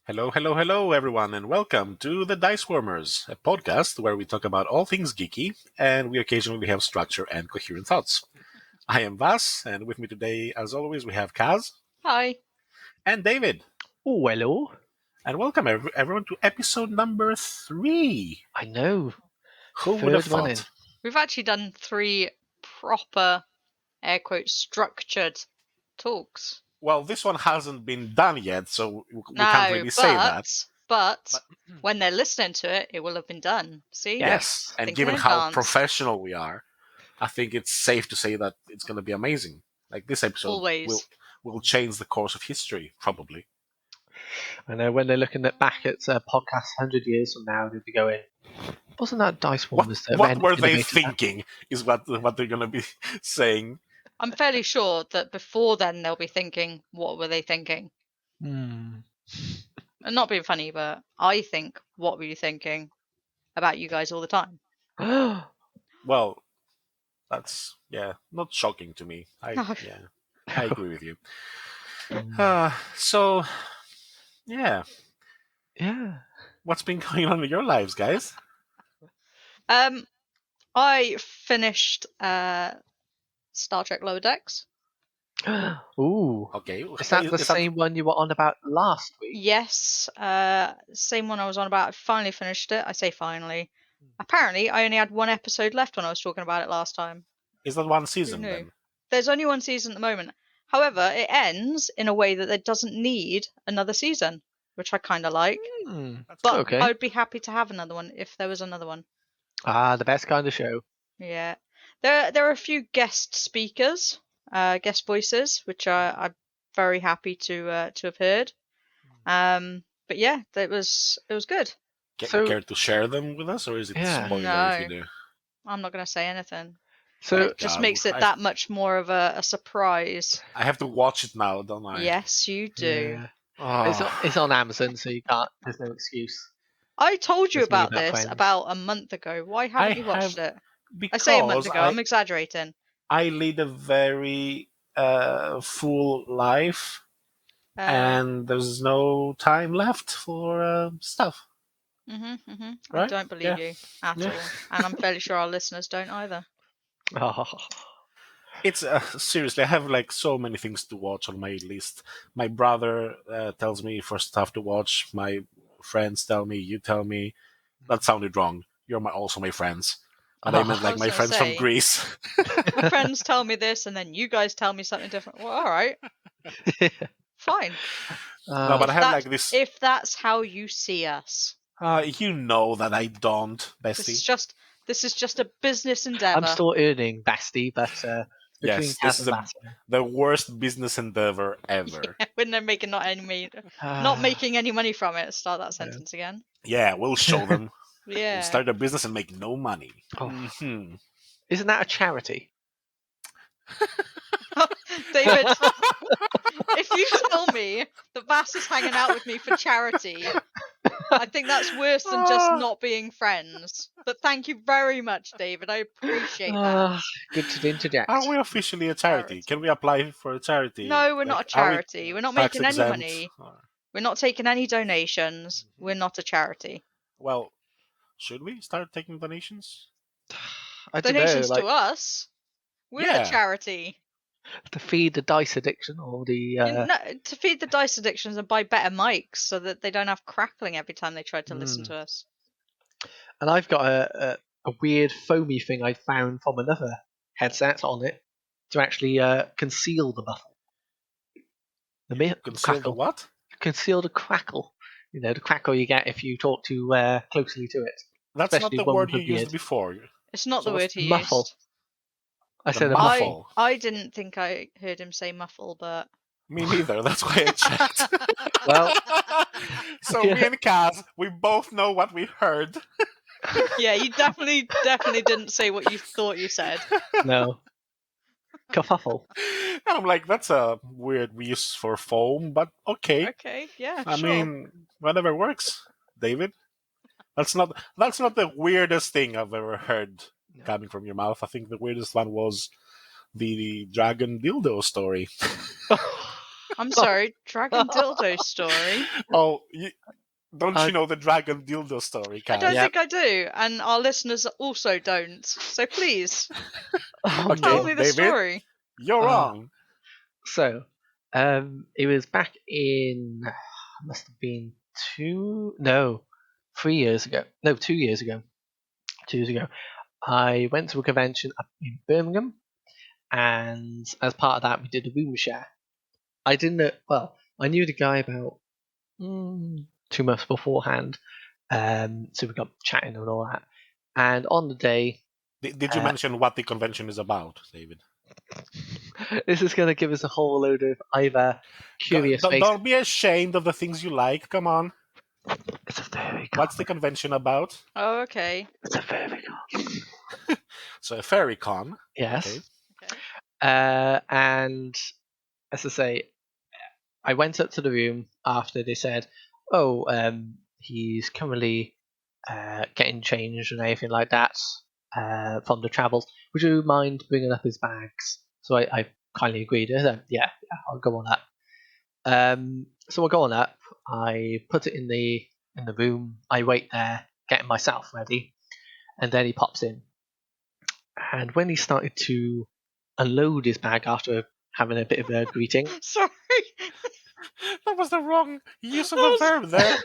Hello, hello, hello, everyone, and welcome to the Dice Warmers, a podcast where we talk about all things geeky, and we occasionally have structure and coherent thoughts. I am Vas, and with me today, as always, we have Cazz Hi. and David. Oh, hello. And welcome everyone to episode number 3. I know. Who would have Third one thought? We've actually done 3 proper, air quotes, structured talks. Well, this one hasn't been done yet, so we can't really say that. But when they're listening to it, it will have been done. See? Yes, and Think given in how advance. professional we are, I think it's safe to say that it's going to be amazing. Like this episode Always. will change the course of history, probably. I know when they're looking back at podcasts 100 years from now, they'll be going, wasn't that Dice Warmers that What were they innovated that?" thinking is what they're going to be saying. I'm fairly sure that before then they'll be thinking, what were they thinking? Hmm. And not being funny, but I think, what were you thinking about you guys all the time? Well, that's, not shocking to me. I agree with you. So, yeah. Yeah. What's been going on in your lives, guys? I finished Star Trek Lower Decks. Ooh. Okay. Is that the same one you were on about last week? Yes, same one I was on about. I finally finished it. I say finally. Apparently, I only had one episode left when I was talking about it last time. Is that one season Who knew? then? There's only one season at the moment. However, it ends in a way that it doesn't need another season, which I kind of like. But okay. I would be happy to have another one if there was another one. The best kind of show. Yeah, there are a few guest speakers, guest voices, which I'm very happy to have heard. But yeah, it was good. Care to share them with us, or is it spoiler if you do? I'm not going to say anything. So it just makes it that much more of a surprise. I have to watch it now, don't I? Yes, you do. Yeah. It's on Amazon, so you can't. There's no excuse. I told you There's about me about this friends. about a month ago. Why haven't you watched it? Because I say a month ago. I'm exaggerating. I lead a very full life, and there's no time left for stuff. Right? I don't believe you at all, and I'm fairly sure our listeners don't either. It's seriously, I have like so many things to watch on my list. My brother tells me for stuff to watch. My friends tell me, you tell me. That sounded wrong. You're also my friends. But I meant like my friends from Greece. My friends tell me this, and then you guys tell me something different. Well, all right. Fine. No, but I have like this. If that's how you see us. You know that I don't, bestie. This is just a business endeavor. I'm still earning, bestie, but yes, this is the worst business endeavor ever. Yeah, when they're not making any money from it. Start that sentence again. Yeah, we'll show them. Yeah. We'll start a business and make no money. Isn't that a charity? David, if you tell me that Vass is hanging out with me for charity, I think that's worse than just not being friends. But thank you very much, David. I appreciate that. Good to interject. Are we officially a charity? Can we apply for a charity? No, we're not a charity. We're not making any exempt? money. We're not taking any donations. We're not a charity. Well, should we start taking donations? Donations to us? We're the charity. To feed the dice addiction or the... to feed the dice addictions and buy better mics so that they don't have crackling every time they try to listen to us. And I've got a weird foamy thing I found from another headset on it to actually conceal the muffle. Conceal the what? Conceal the crackle. You know, the crackle you get if you talk too closely to it. That's not the word you used before. It's not the word he muffle. used. I said a muffle. I didn't think I heard him say muffle, but... Me neither, that's why I checked. Well... So me and Cazz, we both know what we heard. Yeah, you definitely didn't say what you thought you said. No. Kerfuffle. I'm like, that's a weird use for foam, but okay. Okay, yeah, I mean, whatever works, David. That's not the weirdest thing I've ever heard coming from your mouth. I think the weirdest one was the dragon dildo story. I'm sorry, Dragon Dildo story? Oh, don't Uh, you know the dragon dildo story, I don't Cazz? Yeah. think I do, and our listeners also don't. So please, Oh, tell no. me the David? story. You're Oh. wrong. So, it was back in, must have been 3 years ago. No, 2 years ago. 2 years ago. I went to a convention up in Birmingham, and as part of that, we did a room share. I didn't know, well, I knew the guy about 2 months beforehand, so we got chatting and all that. And on the day, Did you mention what the convention is about, David? this is going to give us a whole load of either curious faces. Don't be ashamed of the things you like. Come on. It's a fairy con. What's the convention about? Oh, okay. It's a fairy con. So a fairy con. Yes. Okay. Okay. And as I say, I went up to the room after they said, "Oh, he's currently getting changed and everything like that from the travels. Would you mind bringing up his bags?" So I kindly agreed. I said, yeah, I'll go on up. So I go on up. I put it in the room. I wait there, getting myself ready, and then he pops in. And when he started to unload his bag after having a bit of a greeting, Sorry. That was the wrong use of That the was- verb there.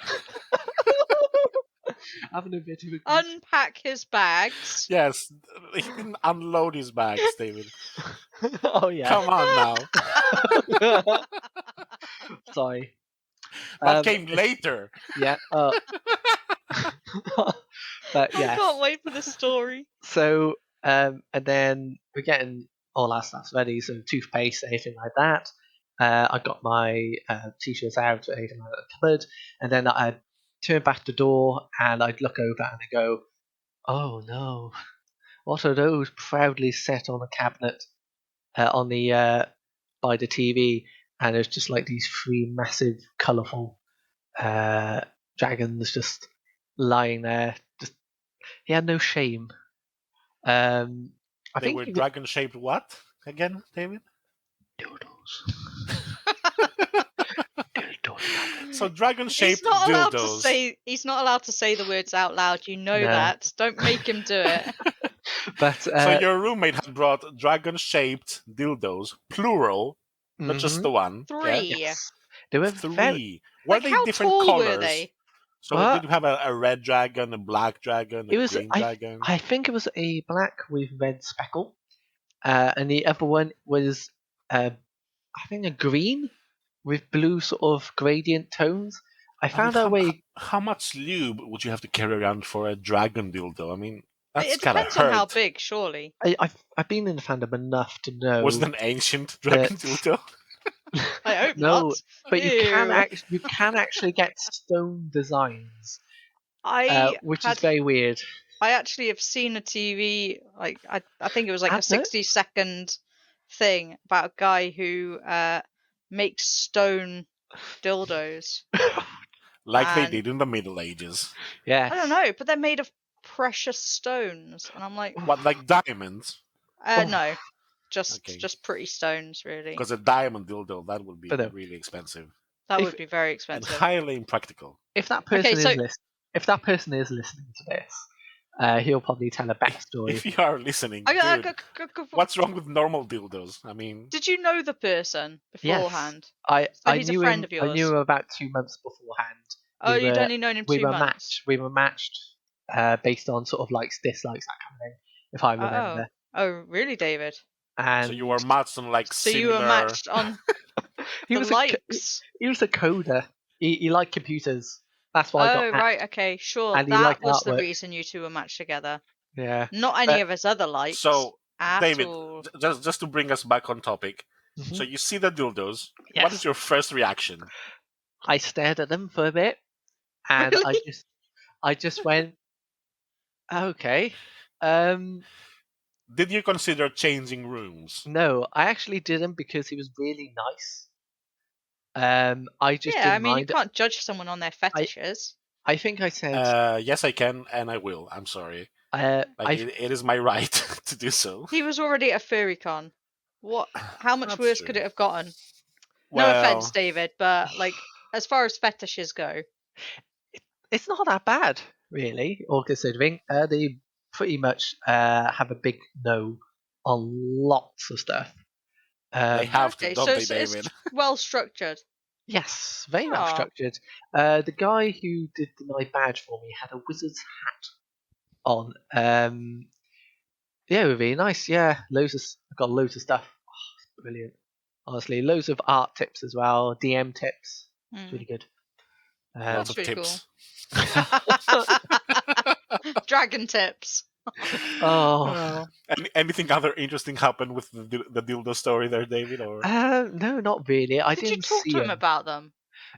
having a bit of a Unpack his bags. Yes, he didn't unload his bags, David. oh yeah, Come on now. sorry. That came later. Yeah. But I yeah. can't wait for the story. So and then we're getting all our stuff ready, so toothpaste, anything like that. I got my t-shirts out, anything like that, cupboard, and then I'd turn back the door and I'd look over and I go, "Oh no, what are those proudly set on a cabinet on the by the TV?" And it's just like these three massive, colourful dragons just lying there. Just he had no shame. I They think were dragon-shaped what? Again, David? dildos. So dragon-shaped He's not allowed to dildos. say. He's not allowed to say the words out loud. You know No. that. Don't make him do it. But So your roommate had brought dragon-shaped dildos, plural, not just the one. Yeah? 3. yes, they were very. 3. Were Like, they how different tall colors? were they? So What? did you have a red dragon, a black dragon, a It was. green dragon? I think it was a black with red speckle, and the other one was, I think, a green with blue sort of gradient tones. I found mean, out way. how much lube would you have to carry around for a dragon dildo? I mean, that's It gotta depends on how hurt. big, surely. I've been in the fandom enough to know. Was it an ancient dragon dildo? I hope No, not. but you Ew. can actually get stone designs, which is had- very weird. I actually have seen a TV, like I think it was like a Advert? 60-second thing about a guy who makes stone dildos. Like they And- did in the Middle Ages. Yeah. I don't know, but they're made of precious stones, and I'm like, What, like diamonds? no, just Okay. just pretty stones, really. Because a diamond dildo, that would be But no. really expensive. That if- would be very And expensive. highly impractical. If that person Okay, so- if that person is listening to this, he'll probably tell a backstory. If you are listening, I dude, go- what's wrong with normal dildos? I mean, Did you know the person beforehand? I he's a knew friend him. of yours? I knew him about 2 months beforehand. Oh, We you'd were- only known him We 2 were months. matched. We were matched based on sort of likes, dislikes, that kind of thing, if I remember. Oh, really, David? And so you were matched on like So similar... you were matched on he the was likes. he was a coder. He liked computers. That's why I got Oh, hacked. right, okay, sure. And he That liked was the artwork. reason you two were matched together. Yeah. Not any But- of his other likes. So, at David, all. just to bring us back on topic. Mhm. So you see the dildos. Yes. What is your first reaction? I stared at them for a bit, and Really? I just went, okay. Did you consider changing rooms? No, I actually didn't because he was really nice. I just Yeah, didn't I mean, mind. you can't judge someone on their fetishes. I think I said, Yes, I can, and I will. I'm sorry. I It is my right to do so. He was already at a furry con. What? How much That's worse true. could it have gotten? No offense, Well, David, but like as far as fetishes go, It's not that bad, really, all considering. They pretty much have a big no on lots of stuff. they have to, okay, don't so they, it's David? well structured. Yes, very well Oh. structured. The guy who did my badge for me had a wizard's hat on. Yeah, really nice. Yeah, got loads of stuff. Oh, brilliant. Honestly, loads of art tips as well. DM tips. It's really good. Lots That's of really cool. tips. Dragon tips. Oh, Anything other interesting happened with the dildo story there, David? Or no, not really. I Did you didn't talk see to him him. about them?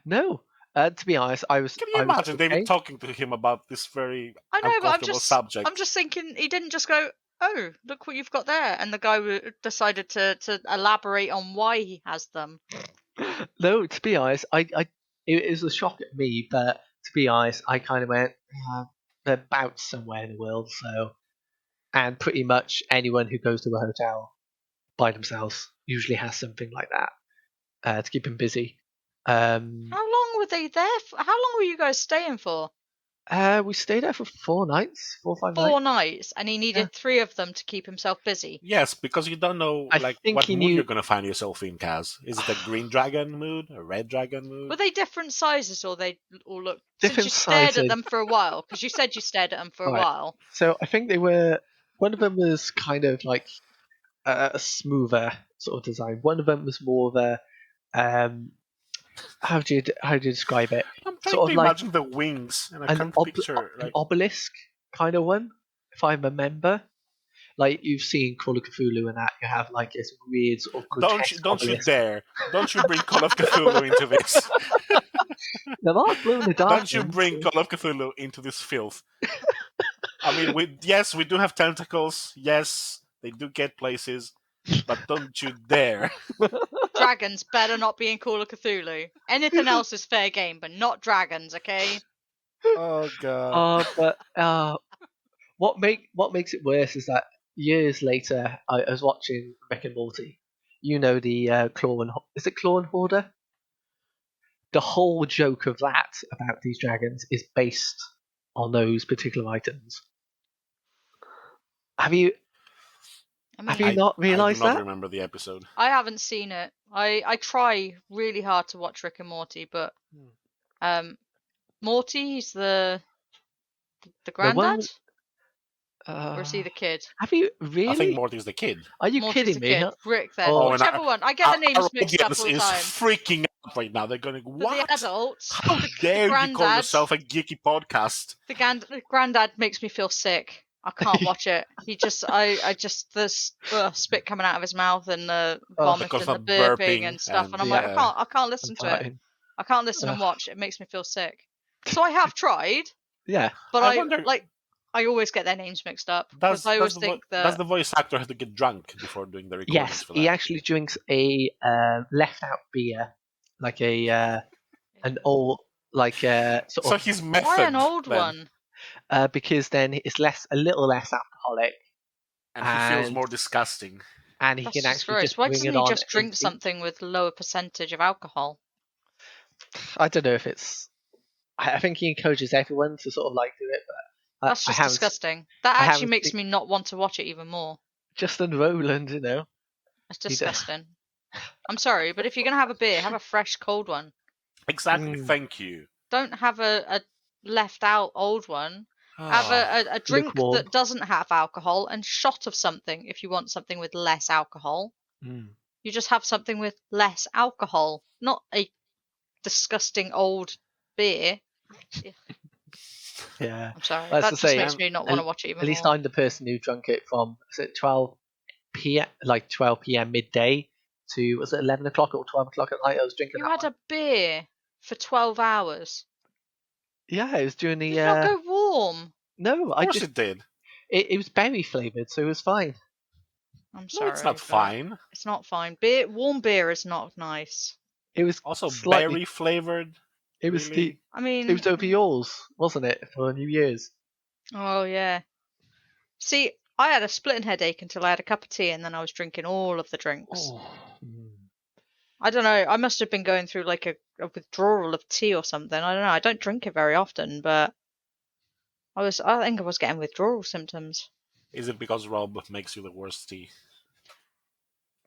No, to be honest, can you I was imagine David okay. talking to him about this very I know, but uncomfortable subject? I'm just thinking he didn't just go, "Oh, look what you've got there," and the guy decided to elaborate on why he has them. No, to be honest, it was a shock at me, but to be honest, I kind of went, they're about somewhere in the world, so, and pretty much anyone who goes to a hotel by themselves usually has something like that to keep them busy. How long were they there for? How long were you guys staying for? We stayed there for 4 nights, 5 nights. 4 nights, and he needed 3 of them to keep himself busy. Yes, because you don't know I like think what he mood knew. you're gonna find yourself in, Cazz. Is it a green dragon mood, a red dragon Were mood? they different sizes, or they all look? Since Different you stared at sizes. them for a while, because you said you stared at them for a All right. while. So I think they were. One of them was kind of like a smoother sort of design. One of them was more of a how do you describe it? I'm trying Sort to of like imagine the wings, and I an can't picture an like. obelisk kind of one, if I remember. Like you've seen Call of Cthulhu and that, you have like this weird sort of grotesque Don't you obelisk. dare! Don't you bring Call of Cthulhu into this! There are glow in the dark Don't you ones. bring Call of Cthulhu into this filth! I mean, we do have tentacles. Yes, they do get places, but don't you dare! Dragons better not be in Call of Cthulhu. Anything else is fair game, but not dragons, okay? Oh god! But what makes it worse is that years later, I was watching Rick and Morty. You know the is it Claw and Hoarder? The whole joke of that about these dragons is based on those particular items. Have you I have you mean, not I do realised not that? remember the episode. I haven't seen it. I try really hard to watch Rick and Morty, but Morty, he's the The granddad, one. or is he the kid? Have you I think really? Morty's the kid. Are you Morty's kidding the me? kid. Huh? Rick, then Oh, and whichever one. I get the our names mixed up audience all the is time. freaking out right now. They're going, For "What? the adults, How the dare you call granddad, yourself a geeky podcast?" the granddad makes me feel sick. I can't watch it. He just, I just the spit coming out of his mouth and the oh, vomit Because and the of burping burping and stuff, and and I'm like, yeah. I can't listen to it. farting. I can't listen and watch. It makes me feel sick. So I have tried, Yeah. but I wonder, I always get their names mixed up because does I always does the think does that the voice actor have to get drunk before doing the recordings Yes, for he that? actually drinks a left out beer, like a an old like sort So of his why an method old then, one? because then it's a little less alcoholic, and he feels and more disgusting. he That's can just actually gross. just Why bring doesn't it he on just drink empty. something with lower percentage of alcohol? I don't know if it's. I think he encourages everyone to sort of like do it, but That's I just haven't. disgusting. That I actually haven't makes seen me not want to watch it even more. Justin Rowland, It's He does. disgusting. I'm sorry, but if you're gonna have a beer, have a fresh cold one. Exactly. Mm, Thank you. Don't have a left out old one. Have Ah, a drink lukewarm. that doesn't have alcohol and shot of something if you want something with less alcohol. Mm. You just have something with less alcohol, not a disgusting old beer. Yeah, I'm sorry. as I That just say, makes and me not want to watch it even at least more. I'm the person who drunk it from 12 p.m. like 12 p.m. midday to was it 11 o'clock or 12 o'clock at night? I was drinking You that had one. a beer for 12 hours. Yeah, it was during Did the it not go warm? no, of I course just it did. it was berry flavored, so it was fine. I'm No, it's sorry, not but fine. it's not fine. Warm beer is not nice. It was Also, slightly. berry flavored. It was the. Really? I It was mean, over yours, wasn't it, for New Year's? oh yeah. See, I had a splitting headache until I had a cup of tea, and then I was drinking all of the drinks. Oh. Mm. I don't know. I must have been going through like a withdrawal of tea or something. I don't know. I don't drink it very often, but I think I was getting withdrawal symptoms. Is it because Rob makes you the worst tea?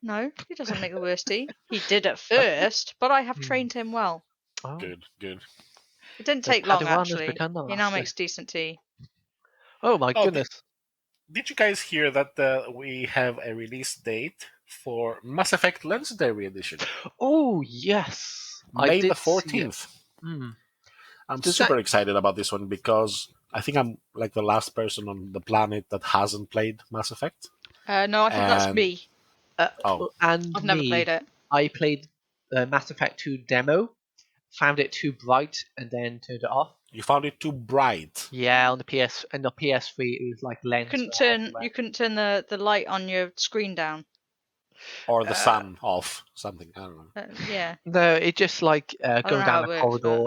No, he doesn't make the worst tea. He did at first, but I have trained him well. Oh. Good, good. It didn't The take long, Padawan has actually. become the He now master. makes decent tea. Oh my Oh, goodness. Did you guys hear that we have a release date for Mass Effect Legendary Edition? Oh yes, I May did the see it. 14th. I'm Does super that- excited about this one because I think I'm like the last person on the planet that hasn't played Mass Effect. No, I think that's And- me. Oh, And I've never me, played it. I played the Mass Effect 2 demo, found it too bright, and then turned it off. you found it too bright. Yeah, on the PS3, it was like lens. You couldn't turn the light on your screen down. Or the sun off. Something. I don't know. Yeah. No, it just like don't going know down how the it works, corridor.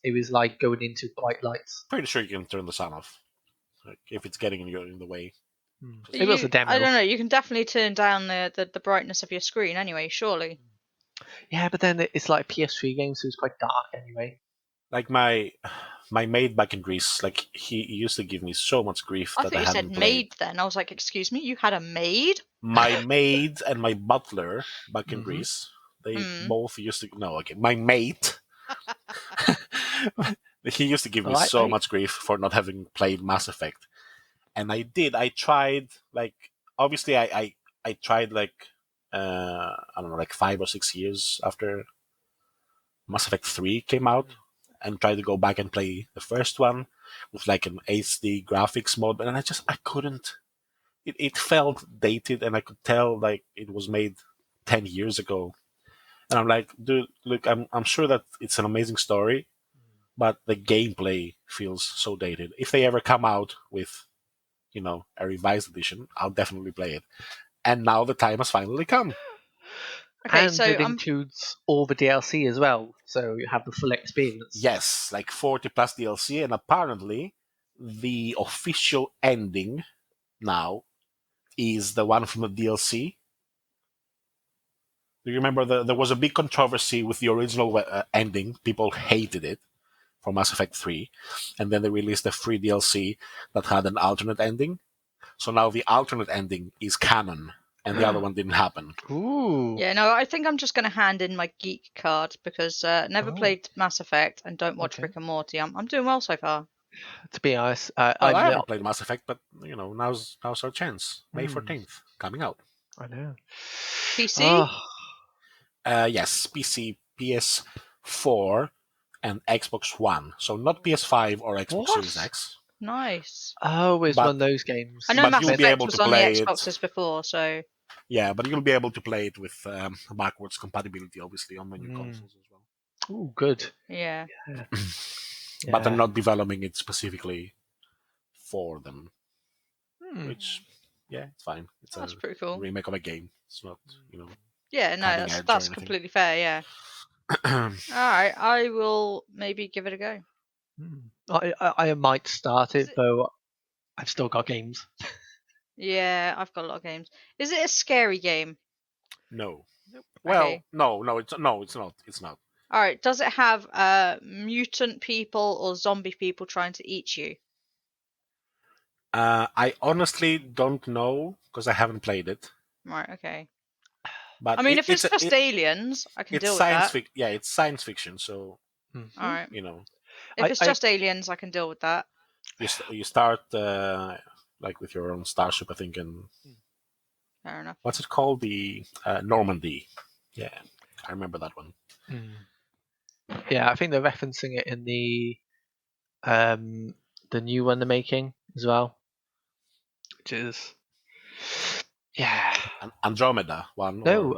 It was like going into bright lights. Pretty sure you can turn the sun off. Like, if it's getting in the way. It was a demo. I don't know. You can definitely turn down the brightness of your screen anyway. Surely. Yeah, but then it's like a PS3 game, so it's quite dark anyway. Like my maid back in Greece, like he used to give me so much grief I that thought I you hadn't said played. maid. Then I was like, excuse me, you had a maid? My maid and my butler back in Greece, they both used to. No, okay, my mate. He used to give me so much grief for not having played Mass Effect, and I did. I tried, like, obviously, I tried, like, I don't know, like 5 or 6 years after Mass Effect 3 came out, and tried to go back and play the first one with like an HD graphics mode, and I couldn't. It felt dated, and I could tell like it was made 10 years ago. And I'm like, dude, look, I'm sure that it's an amazing story, but the gameplay feels so dated. If they ever come out with, a revised edition, I'll definitely play it. And now the time has finally come. Okay, and so it includes all the DLC as well, so you have the full experience. Yes, like 40 plus DLC, and apparently the official ending now is the one from the DLC. Do you remember there was a big controversy with the original ending? People hated it for Mass Effect 3, and then they released a free DLC that had an alternate ending. So now the alternate ending is canon, and the other one didn't happen. Ooh. Yeah, no, I think I'm just going to hand in my geek card because never played Mass Effect and don't watch Rick and Morty. I'm doing well so far. To be honest, Well, I haven't played Mass Effect, but now's our chance. May 14th coming out. I know. PC? Yes, PC, PS4, and Xbox One. So not PS5 or Xbox Series X. Nice. Oh, it's one of those games. I know But Mass you'll be Effect able was to on the play it. Xboxes before, so Yeah, but you'll be able to play it with backwards compatibility, obviously, on the new consoles as well. Oh, good. yeah. But they're not developing it specifically for them. Which, yeah, it's fine. It's That's a pretty cool. remake of a game. It's not, Yeah, no, cutting edge or that's anything. completely fair, yeah. Alright, I will maybe give it a go. I might start it, though I've still got games. Yeah, I've got a lot of games. Is it a scary game? No. Well, Okay. no, it's not. It's not. Alright, does it have mutant people or zombie people trying to eat you? I honestly don't know because I haven't played it. Right, okay. But I mean, if it's just aliens, I can it's deal with science that. fiction. Yeah, it's science fiction. So Alright. if If it's just aliens, I can deal with that. you start like with your own starship, I think, and Fair enough. what's it called? The Normandy. Yeah, I remember that one. Yeah, I think they're referencing it in the new one they're making as well, which is Andromeda one. No,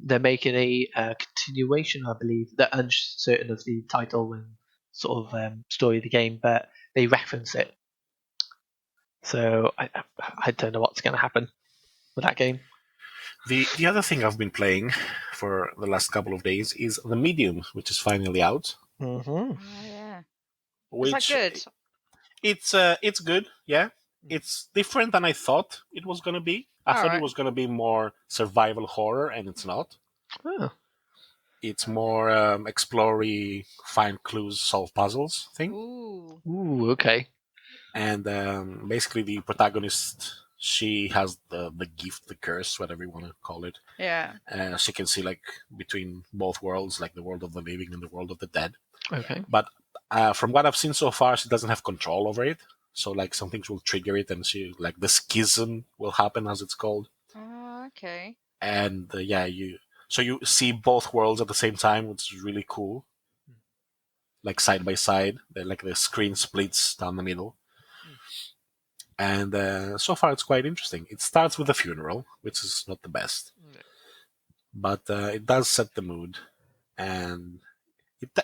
they're making a continuation, I believe. They're uncertain of the title and sort of story of the game, but they reference it. So I don't know what's going to happen with that game. The other thing I've been playing for the last couple of days is The Medium, which is finally out. Mm-hmm. Oh, yeah. Which Is that good? It's good, yeah. It's different than I thought it was gonna be. I thought it was gonna be more survival horror, and it's not. Oh. It's more explore, find clues, solve puzzles thing. Ooh. Ooh, okay. And basically, the protagonist, she has the gift, the curse, whatever you want to call it. Yeah. She can see like between both worlds, like the world of the living and the world of the dead. Okay. But from what I've seen so far, she doesn't have control over it. So like some things will trigger it, and she like the schism will happen, as it's called. Oh, okay. And you see both worlds at the same time, which is really cool. Like side by side, like the screen splits down the middle. And so far, it's quite interesting. It starts with a funeral, which is not the best, but it does set the mood, and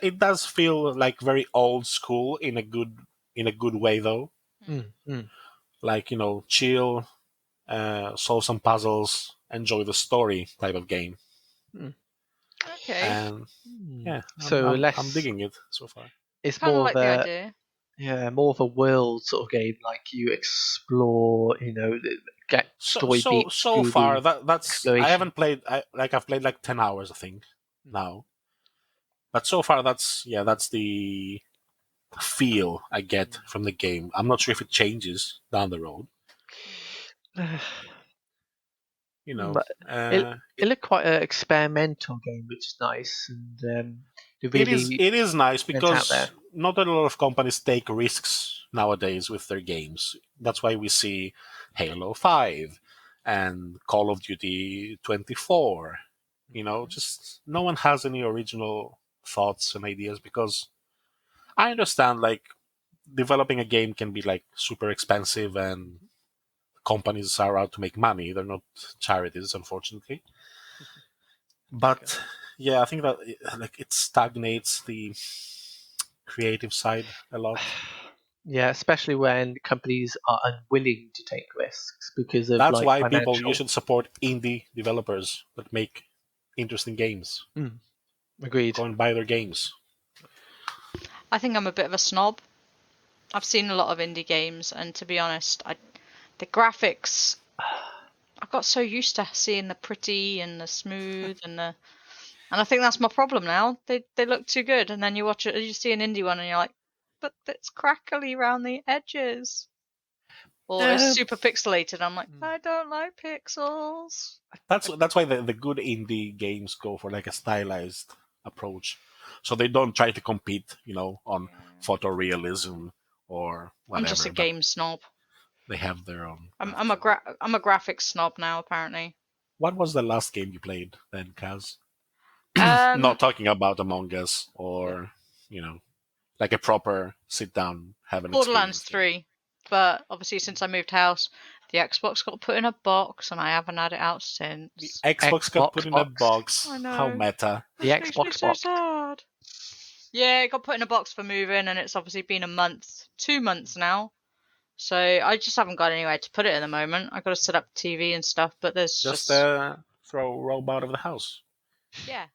it does feel like very old school in a good way though. Mm, mm. Like chill, solve some puzzles, enjoy the story type of game, Okay. and yeah, So I'm digging it so far. it's Kind of more of like the a idea. more of a world sort of game. Like you explore, get story beats So through far the that's I exploration. haven't played. I've played like 10 hours I think now, but so far that's the feel I get from the game. I'm not sure if it changes down the road. You know, But it it, looked quite an experimental game, which is nice, and they it is really it is nice went out because there. not a lot of companies take risks nowadays with their games. That's why we see Halo 5 and Call of Duty 24. Just no one has any original thoughts and ideas because I understand like developing a game can be like super expensive and companies are out to make money. They're not charities, unfortunately. But yeah, I think that like it stagnates the creative side a lot. Yeah, especially when companies are unwilling to take risks because of That's like why you financial. should support indie developers that make interesting games. Agreed. Go and buy their games. I think I'm a bit of a snob. I've seen a lot of indie games, and to be honest, the graphics. I got so used to seeing the pretty and the smooth and I think that's my problem now. They look too good, and then you watch it, you see an indie one, and you're like, but it's crackly around the edges, or it's Uh, super pixelated. I'm like, I don't like pixels. that's why the good indie games go for like a stylized approach, so they don't try to compete, on photorealism or I'm just a whatever. But game snob. they have their own I'm graphics. I'm a graphics snob now, apparently. What was the last game you played then, Kaz? Um, Not talking about Among Us or, you know, like a proper sit down, have an Borderlands experience game. 3, but obviously since I moved house, the Xbox got put in a box, and I haven't had it out The since. Xbox got put Xbox in a box. box. I How know. meta. The This makes me Xbox so box. sad. Yeah, it got put in a box for moving, and it's obviously been a month, 2 months now. So I just haven't got anywhere to put it at the moment. I've got to set up TV and stuff, but there's Just just throw Rob out of the house. yeah.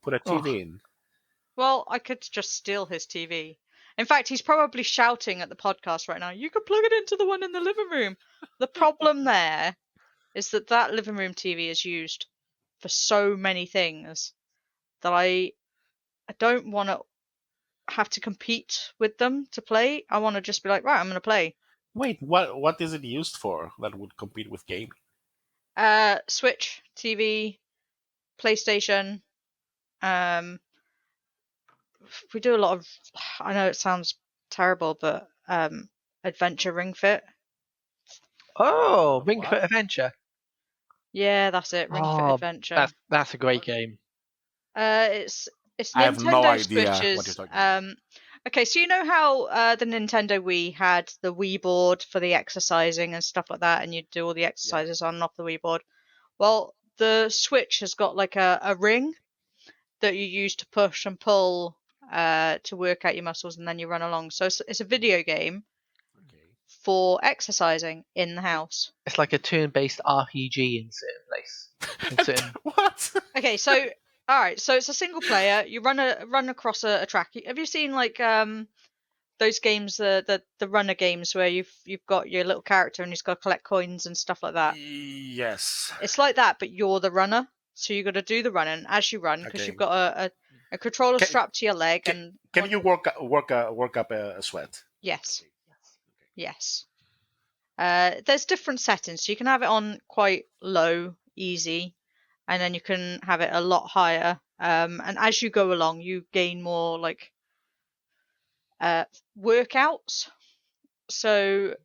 Put a Oh, TV in. Well, I could just steal his TV. In fact, he's probably shouting at the podcast right now. You could plug it into the one in the living room. The problem there is that living room TV is used for so many things that I don't want to have to compete with them to play. I want to just be like, right, I'm going to play. Wait, what is it used for that would compete with gaming? Switch, TV, PlayStation. Um, we do a lot of. I know it sounds terrible, but adventure ring fit. RingFit What? Adventure. Yeah, that's it. Ring Fit Oh, Adventure. that's a great game. It's I have no Nintendo idea what you're Switches. talking about. Okay, so you know how the Nintendo Wii had the Wii board for the exercising and stuff like that, and you'd do all the Yeah. exercises on and off the Wii board. Well, the Switch has got like a ring that you use to push and pull to work out your muscles, and then you run along. So it's a video game Okay. for exercising in the house. It's like a turn-based RPG in certain place. In certain. What? Okay, so all right, so it's a single player. You run across a track. Have you seen like those games, the runner games where you've got your little character and he's got to collect coins and stuff like that? Yes. It's like that, but you're the runner. So you got to do the running as you run because Okay. you've got a controller strapped to your leg. Can and you work up a sweat? Yes. Yes. There's different settings. So you can have it on quite low, easy, and then you can have it a lot higher. And as you go along, you gain more like workouts. So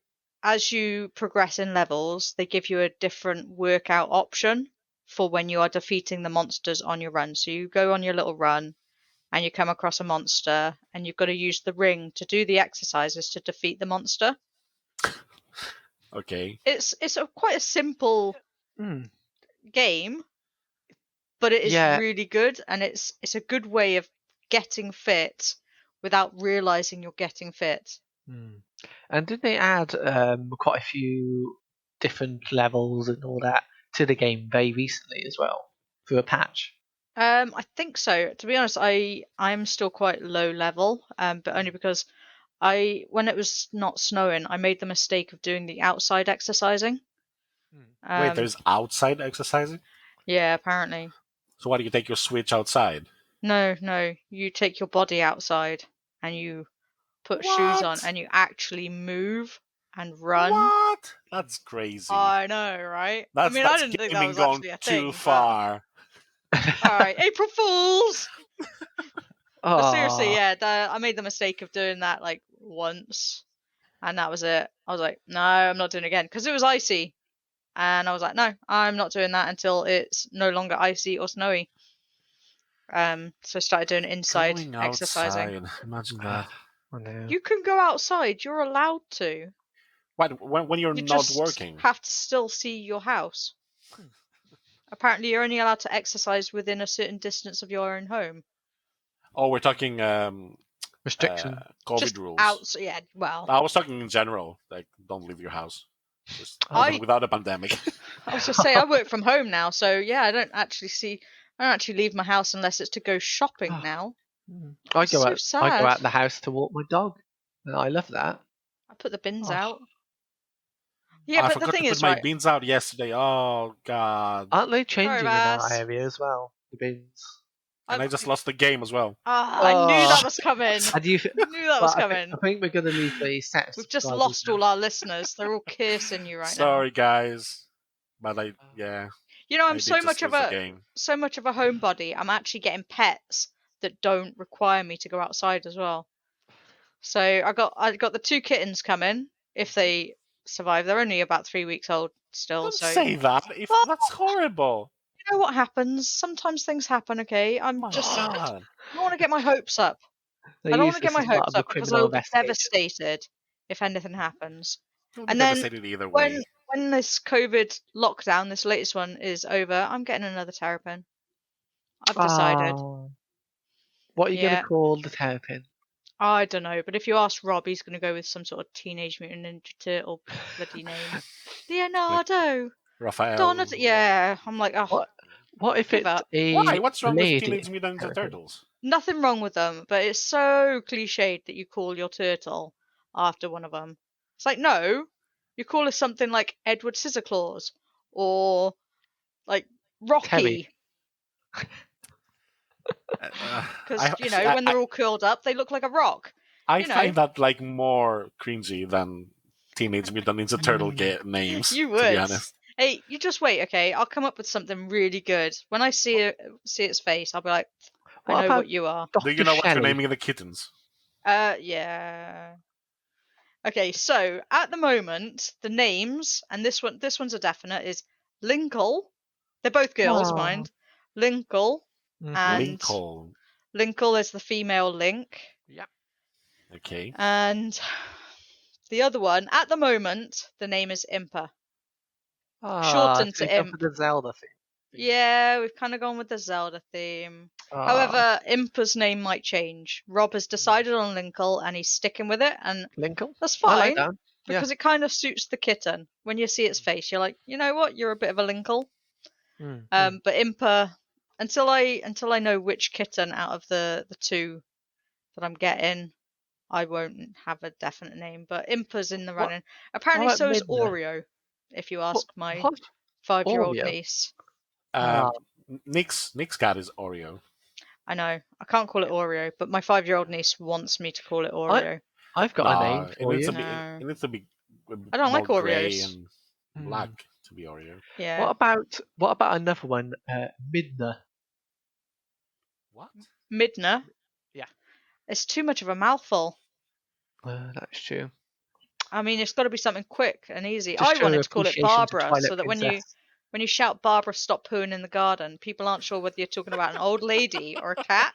as you progress in levels, they give you a different workout option for when you are defeating the monsters on your run. So you go on your little run and you come across a monster and you've got to use the ring to do the exercises to defeat the monster. Okay. It's quite a simple game, but it is Yeah. really good, and it's a good way of getting fit without realizing you're getting fit. And did they add quite a few different levels and all that to the game very recently as well through a patch? I think so. To be honest, I'm still quite low level, but only because when it was not snowing, I made the mistake of doing the outside exercising. Wait, there's outside exercising? Yeah, apparently. So why do you take your Switch outside? No, you take your body outside and you put shoes on What? and you actually move and run. What? That's crazy. I know, right? I That's mean, I didn't think that gaming was gone actually a too thing. far. All right, April Fools. But seriously, Oh, yeah, I made the mistake of doing that like once, and that was it. I was like, no, I'm not doing it again because it was icy, and I was like, no, I'm not doing that until it's no longer icy or snowy. So I started doing inside Going exercising. outside. Imagine that. I know. You can go outside. You're allowed to. What, when you're You not just working? have to still see your house. Apparently, you're only allowed to exercise within a certain distance of your own home. Oh, we're talking Restriction. COVID Just rules. out. Yeah. Well, I was talking in general. Like, don't leave your house. Just Oh. even without a pandemic. I was just say I work from home now, so yeah, I don't actually leave my house unless it's to go shopping now. I It's go so out. sad. I go out the house to walk my dog. And I love that. I put the bins Oh. out. Yeah, I but the forgot thing to put is, my right? beans out yesterday. Oh god! Aren't they changing in our Bass. area as well? The bins. And I just lost the game as well. I knew Oh. that was coming. And you, Knew that well, was coming. I think we're going to need the set of We've just subscribers lost now. all our listeners. They're all cursing you right now. Sorry, guys, but yeah. You know, I I'm did so just much of lose the game. a homebody. I'm actually getting pets that don't require me to go outside as well. So I got the 2 kittens coming if they survive. They're only about 3 weeks old still. Don't So say that. If well, that's horrible. you know what happens? Sometimes things happen. Okay, Oh my god. I don't want to get my hopes up. They I don't use want to get this my as part hopes of the up because I criminal will be investigation. devastated if anything happens. You'll be And then devastated either way. when this COVID lockdown, this latest one, is over, I'm getting another terrapin. I've decided. Oh. What are you going Yeah, to call the terrapin? I don't know. But if you ask Rob, he's going to go with some sort of Teenage Mutant Ninja Turtle bloody name. Leonardo. Raphael. Donald. Yeah, I'm like, oh, What if give it's up. a Why? What's wrong with lady Teenage Mutant Ninja terrapin? Turtles? Nothing wrong with them, but it's so cliched that you call your turtle after one of them. It's like, no, you call it something like Edward Scissorclaws or like Rocky. Because, you know, when they're all curled up, they look like a rock. I you know. find that like more cringy than Teenage Mutant Ninja Turtle names. You To would. be honest. Hey, you just wait, okay? I'll come up with something really good. When I see its face, I'll be like, I know what you are. Do you know what you're naming the kittens? Yeah. Okay, so at the moment, the names, and this one's a definite, is Linkle. They're both girls, mind. Linkle and Linkle. Linkle is the female Link. Yep. Okay. And the other one, at the moment, the name is Impa. Shortened to Imp. The Zelda thing. Yeah, we've kind of gone with the Zelda theme. Oh. However, Impa's name might change. Rob has decided on Linkle, and he's sticking with it, and Linkle? that's I fine. like that. Because it kind of suits the kitten. When you see its face, you're like, you know what? You're a bit of a Linkle. But Impa, until I know which kitten out of the 2 that I'm getting, I won't have a definite name. But Impa's in the running. Apparently, so is Midna? Oreo. If you ask my What? 5-year-old Oreo? niece. Nick's cat is Oreo. I know. I can't call it Oreo, but my 5-year-old niece wants me to call it Oreo. I've got a name It for needs you. to be. No. It needs to be I don't more like grey Oreos. and black to be Oreo. Yeah. What about another one? Midna. What? Midna? Yeah. It's too much of a mouthful. That's true. I mean, it's got to be something quick and easy. Just I show wanted to call it appreciation to Barbara, Twilight so that Princess. when you shout Barbara, stop pooing in the garden, people aren't sure whether you're talking about an old lady or a cat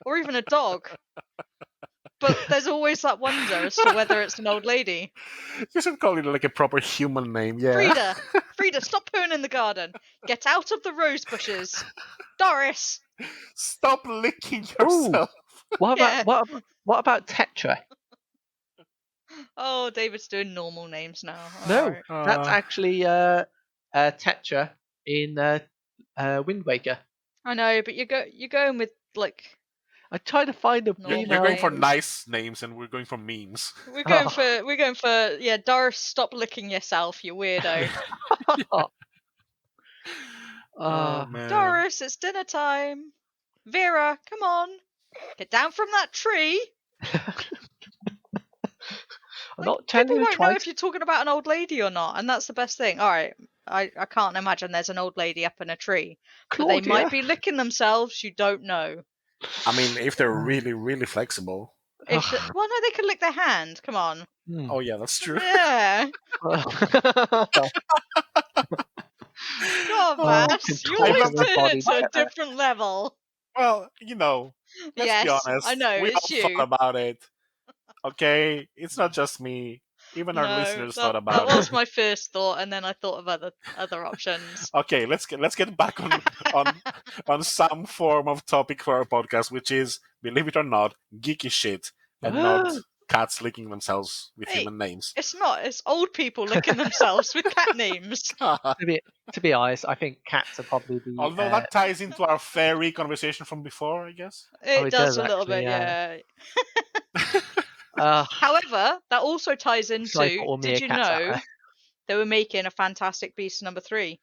or even a dog. But there's always that wonder as to whether it's an old lady. You should call it like a proper human name. Yeah. Frida, stop pooing in the garden. Get out of the rose bushes. Doris. Stop licking Ooh. yourself. What Yeah. about what about Tetra? Oh, David's doing normal names now. No, Alright. that's actually Tetra in Wind Waker. I know, but you're going with like I tried to find a Normal You're going for names. nice names, and we're going for memes. we're going for yeah, Doris, stop licking yourself, you weirdo. Oh man. Doris, it's dinner time. Vera, come on. Get down from that tree. I'm Like, not people telling you won't know twice. if you're talking about an old lady or not, and that's the best thing. Alright, I can't imagine there's an old lady up in a tree. But they Claudia. might be licking themselves, you don't know. I mean, if they're really, really flexible. Well, no, they can lick their hand. Come on. Oh yeah, that's true. Yeah. God, Vass, you always love turn it to a different level. Well, you know, let's be Yes, honest. I know, We it's all you. thought about it. Okay, it's not just me. Even our listeners thought that about was it. my first thought, and then I thought of other options. Okay, let's get back on some form of topic for our podcast, which is, believe it or not, geeky shit, and not cats licking themselves with Hey, human names. It's not. It's old people licking themselves with cat names. To be honest, I think cats are probably the. Although that ties into our fairy conversation from before, I guess. It does a little actually, bit, yeah. Uh, However, that also ties sorry for into. all Did you meerkats out know there. they were making a Fantastic Beasts number 3?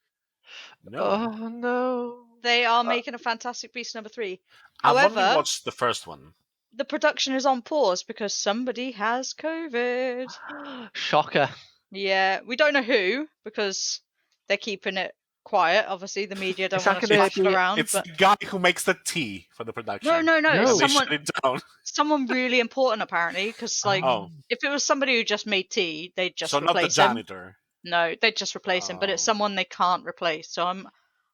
No, Oh no! They are making a Fantastic Beasts number 3. I've only However, watched the first one. the production is on pause because somebody has COVID. Shocker! Yeah, we don't know who because they're keeping it quiet. Obviously, the media don't Is that want to gonna splash it be- around. It's But the guy who makes the tea for the production. no, No. it's And they shut someone it down. someone really important apparently. Because like, Oh, if it was somebody who just made tea, they'd just so not the replace him. janitor. No, they'd just replace him. But it's Oh. someone they can't replace. So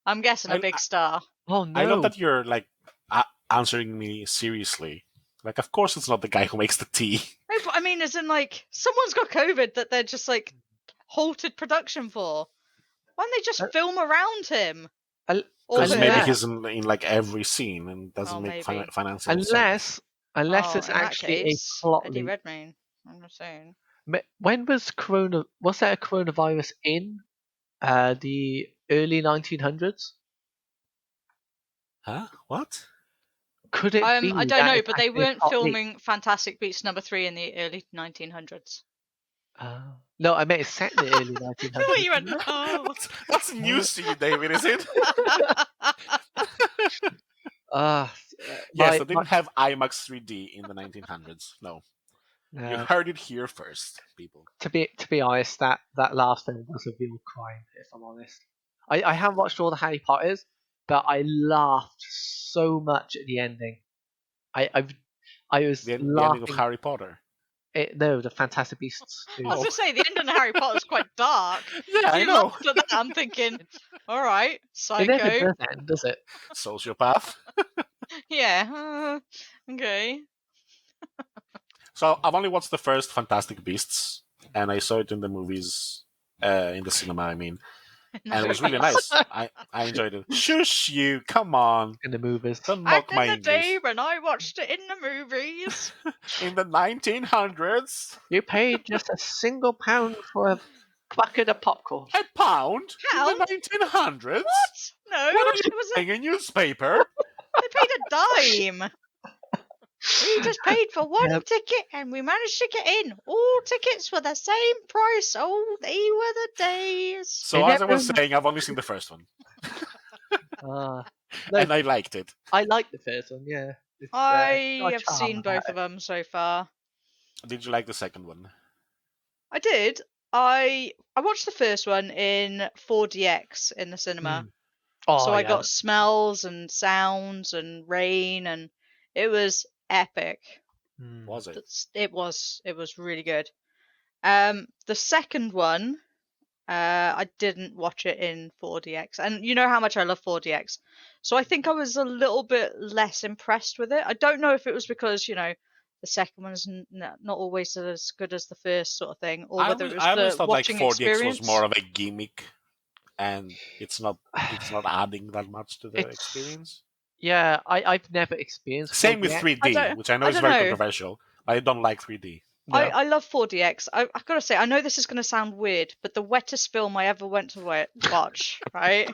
I'm guessing a big star. Oh no! I love that you're like answering me seriously. Like, of course it's not the guy who makes the tea. No, but I mean, as in like, someone's got COVID that they're just like halted production for. Why don't they just film around him? Because her. maybe he's in like every scene and doesn't Oh, make maybe. financial sense. Unless Oh, it's in that actually case, a plot Eddie leak. Redmayne. I'm just saying. When was Was there a coronavirus in the early 1900s? Huh? What? Could it be? I don't that know, it's but they actually a weren't plot leak? filming Fantastic Beasts number 3 in the early 1900s. No, I meant it's set in the early 1900s. You went, oh. That's news to you, David, is it? Yes, they didn't have IMAX 3D in the 1900s. No. You heard it here first, people. To be honest, that last film was a real crime, if I'm honest. I haven't watched all the Harry Potters, but I laughed so much at the ending. I was the laughing. ending of Harry Potter. No, the Fantastic Beasts. I was going to say, the ending of Harry Potter is quite dark. Yeah, I know. Laughed at that, I'm thinking, alright, It never psycho. does end, does it? Sociopath. Yeah, okay. So I've only watched the first Fantastic Beasts, and I saw it in the movies, in the cinema, I mean. And it was really nice. I enjoyed it. Shush you, come on. In the movies. Don't Back mock my in the English. day when I watched it in the movies. In the 1900s. You paid just a single £1 for a bucket of popcorn. A pound? Pound? In the 1900s? What? No, What are you it was saying, a newspaper? they paid a dime. We just paid for one Yep. ticket and we managed to get in. All tickets were the same price. Oh, they were the days. So as I was saying, I've only seen the first one. No, And I liked it. I like the first one. Yeah, it's, I got a have charm seen about both of them so far. Did you like the second one? I did. I watched the first one in 4DX in the cinema. Oh, So I yeah. got smells and sounds and rain, and it was epic. Was it? It was really good. The second one, I didn't watch it in 4DX, and you know how much I love 4DX, so I think I was a little bit less impressed with it. I don't know if it was because the second one is not always as good as the first sort of thing, or whether it was I always the thought like watching 4DX was experience. more of a gimmick, and it's not adding that much to the It's experience. yeah. I've never experienced Same with 4DX. 3D, which I know is don't very know. controversial. I don't like 3D. No. I love 4DX. I've got to say, I know this is going to sound weird, but the wettest film I ever went to watch, right?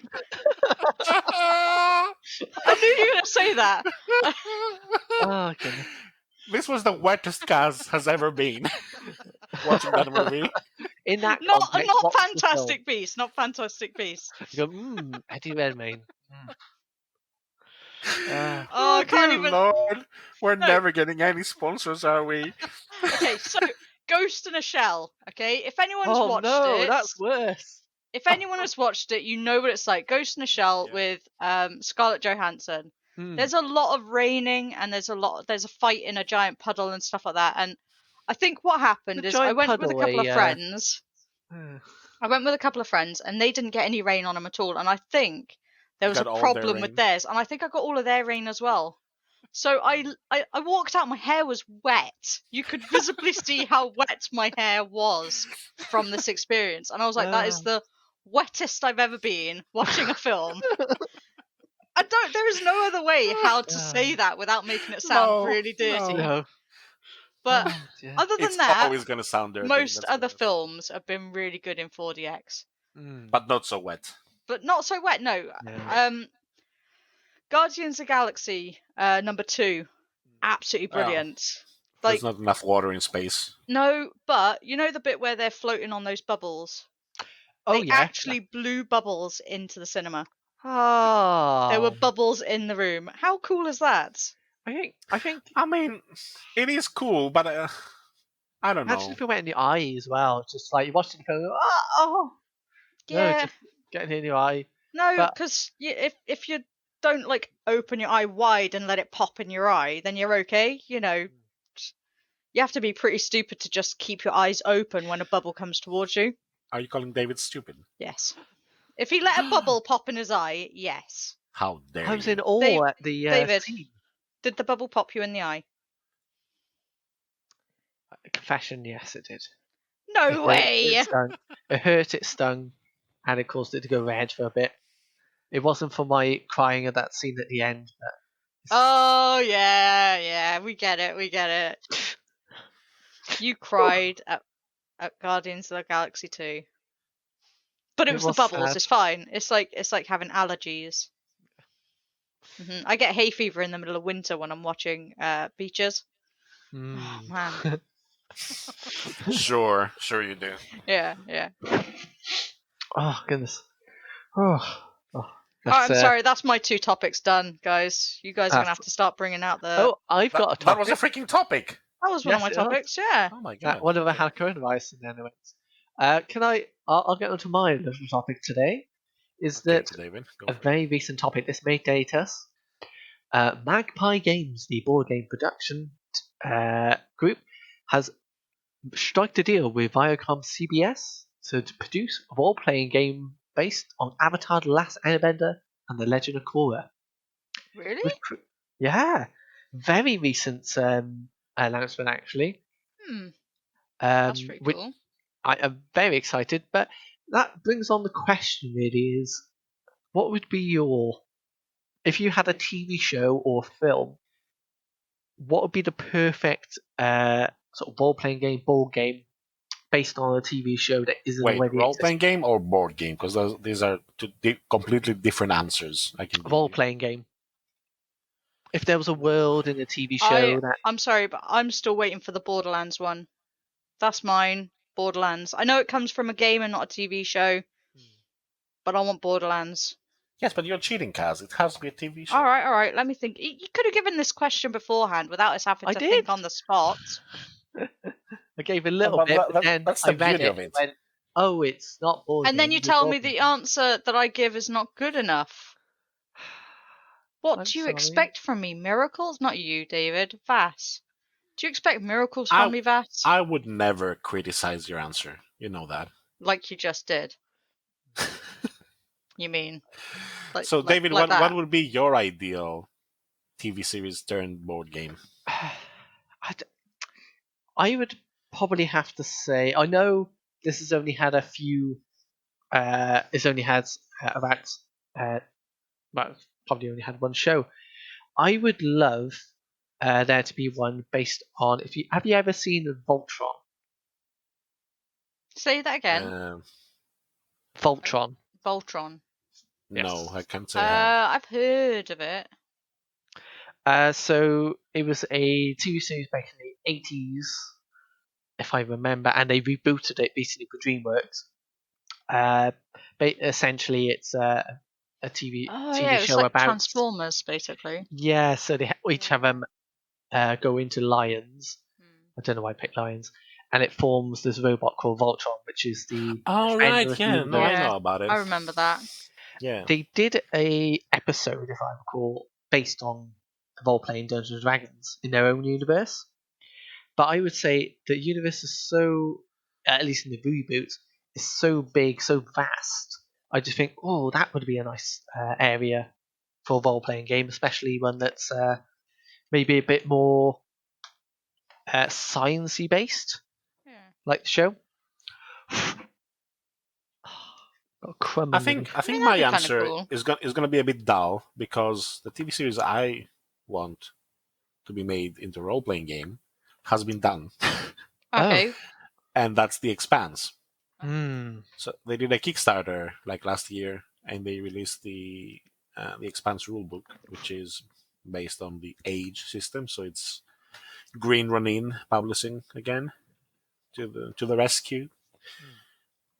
I knew you were going to say that. Oh goodness. This was the wettest Cazz has ever been watching that movie. In that Not context, what's the film? Fantastic Beasts, not Fantastic Beasts. You go, Eddie Redmayne. Oh, I can't dear even. Lord, we're No. never getting any sponsors, are we? Okay, so Ghost in a Shell. Okay, if anyone's Oh watched no, it, that's worse. if anyone has watched it, you know what it's like. Ghost in a Shell Yeah. with Scarlett Johansson. Hmm. There's a lot of raining, and there's a fight in a giant puddle and stuff like that. And I think what happened is I went with a couple of friends. I went with a couple of friends, and they didn't get any rain on them at all. And I think there You was a got all their problem with rain. theirs, and I think I got all of their rain as well. So I walked out. My hair was wet. You could visibly see how wet my hair was from this experience, and I was like, "That is the wettest I've ever been watching a film." There is no other way how to say that without making it sound really dirty. No. But Oh, dear. other than It's that, always going to sound dirty. most let's other be honest. films have been really good in 4DX, But not so wet. but not so wet. No. Yeah. Guardians of the Galaxy number 2, absolutely brilliant. There's not enough water in space. No, but you know the bit where they're floating on those bubbles? Oh They yeah. actually blew bubbles into the cinema. Oh. There were bubbles in the room. How cool is that? I think. I mean, it is cool, but I don't Imagine know. if it went in your eye as well. Just like you watched the film, oh. Yeah. No, just getting in your eye. No, But- because if you don't like open your eye wide and let it pop in your eye, then you're okay. You have to be pretty stupid to just keep your eyes open when a bubble comes towards you. Are you calling David stupid? Yes. If he let a bubble pop in his eye, yes. How dare I was you? in awe Dave- at the David. scene. Did the bubble pop you in the eye? Confession, yes, it did. No way! It stung. It hurt, it stung, and it caused it to go red for a bit. It wasn't for my crying at that scene at the end. But Oh yeah, we get it. You cried at Guardians of the Galaxy 2. But it was the bubbles, sad. it's fine. It's like having allergies. I get hay fever in the middle of winter when I'm watching Beaches. Oh, man. Sure you do. Yeah. Oh goodness. Oh. I'm sorry, that's my 2 topics done, guys. You guys are going to have to start bringing out the... Oh, I've got a topic. That was a freaking topic. That was one of Yes, my it was. topics, yeah. Oh my god. One of them had coronavirus in there anyways. I'll get onto my little topic today. Is Okay, that David, go a for it. very recent topic? This may date us. Magpie Games, the board game production group, has struck a deal with Viacom CBS to produce a role-playing game based on Avatar: The Last Airbender and The Legend of Korra. Really? Yeah, very recent announcement actually. That's pretty cool. I am very excited, but that brings on the question really is, what would be if you had a TV show or film, what would be the perfect sort of role-playing game, board game, based on a TV show that isn't Wait, already role-playing game or board game? Because these are two completely different answers. I can give you. role-playing game? If there was a world in a TV show I'm sorry, but I'm still waiting for the Borderlands one. That's mine. Borderlands. I know it comes from a game and not a TV show, but I want Borderlands. Yes, but you're cheating, Cazz. It has to be a TV show. All right. Let me think. You could have given this question beforehand without us having I to did. think on the spot. I gave a little But bit, but then that's I the read beauty it of and it. went, "Oh, it's not board And then games, you it's tell board me the games." answer that I give is not good enough. What I'm do you sorry. expect from me? Miracles? Not you, David. Vass. Do you expect miracles I from me, Vass? I would never criticize your answer. You know that. Like you just did. You mean? So, David, like what that? would be your ideal TV series turned board game? I would probably have to say, I know this has only had a few. It's only had about. Well, it's probably only had one show. I would love there to be one based on. If you have you ever seen Voltron? Say that again. Voltron. Voltron. No, Yes. I can't say I have. I've heard of it. So it was a TV series back in the 80s, if I remember, and they rebooted it recently for DreamWorks. But essentially, it's a TV Oh TV yeah, it was show like about Transformers, basically. yeah. So they each have them go into lions. Hmm. I don't know why I picked lions, and it forms this robot called Voltron, which is the Oh, defender right, of the yeah. No, I universe. Yeah, know about it. I remember that. Yeah. They did a episode, if I recall, based on Vol playing Dungeons and Dragons in their own universe. But I would say the universe is so, at least in the reboot, is so big, so vast. I just think, oh, that would be a nice area for a role playing game, especially one that's maybe a bit more sciencey based, Yeah. like the show. Got a crumb I under think me. I think that'd my be kinda answer cool. is gonna be a bit dull because the TV series I want to be made into a role playing game has been done, Okay. and that's The Expanse. Hmm. So they did a Kickstarter like last year, and they released the Expanse rulebook, which is based on the Age system. So it's Green Ronin Publishing again to the rescue.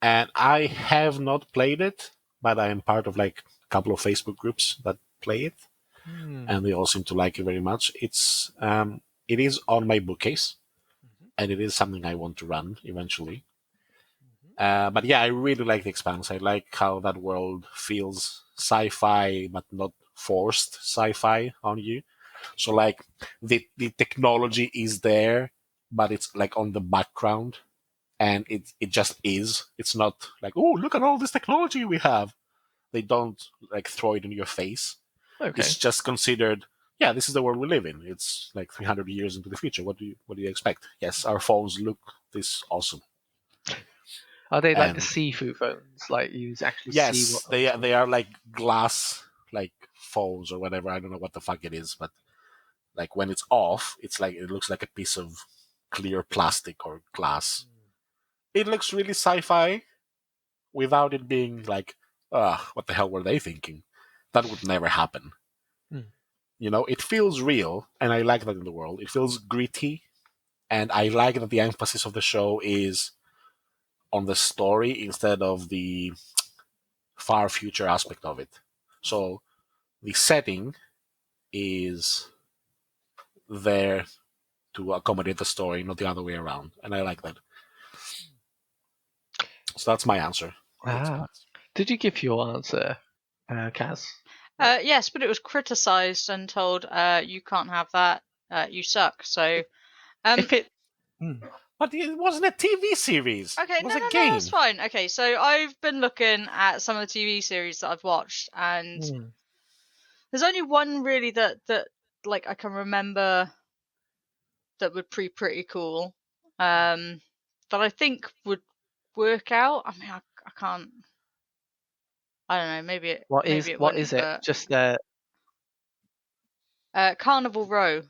And I have not played it, but I am part of like a couple of Facebook groups that play it, Hmm. and they all seem to like it very much. It is on my bookcase, and it is something I want to run eventually. But yeah, I really like The Expanse. I like how that world feels sci-fi, but not forced sci-fi on you. So like the technology is there, but it's like on the background, and it just is. It's not like, oh, look at all this technology we have. They don't like throw it in your face. Okay. It's just considered, yeah, this is the world we live in. It's like 300 years into the future. What do you expect? Yes, our phones look this awesome. Are they like the And see-through phones? Like you actually see what? yes, they are like glass like phones or whatever. I don't know what the fuck it is, but like when it's off, it's like it looks like a piece of clear plastic or glass. It looks really sci-fi without it being like, what the hell were they thinking? That would never happen. Hmm. You know, it feels real, and I like that in the world. It feels gritty, and I like that the emphasis of the show is on the story instead of the far future aspect of it. So the setting is there to accommodate the story, not the other way around, and I like that. So that's my answer. The Ah. Expanse. Did you give your answer, Cazz? Yes, but it was criticised and told, you can't have that. You suck. So, If it. Hmm. But it wasn't a TV series. okay, It was a no, game. that's fine. Okay, so I've been looking at some of the TV series that I've watched, and Hmm. there's only one really that like I can remember that would be pretty cool. That I think would work out. I mean, I can't. I don't know. Maybe it. What Maybe is it what wouldn't. is it? But Just Carnival Row. Ooh,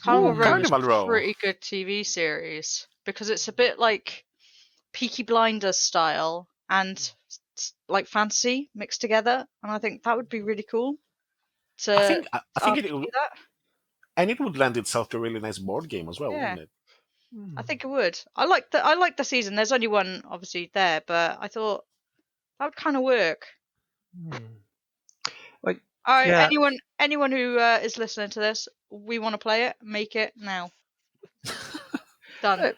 Carnival Row was Carnival a Row. pretty good TV series because it's a bit like Peaky Blinders style and like fantasy mixed together, and I think that would be really cool to I think RPG that. and it would lend itself to a really nice board game as well, Yeah, wouldn't it? I think it would. I like the season. There's only one obviously there, but I thought that would kind of work. Like, All right, yeah. anyone who is listening to this, we want to play it. Make it now. Done.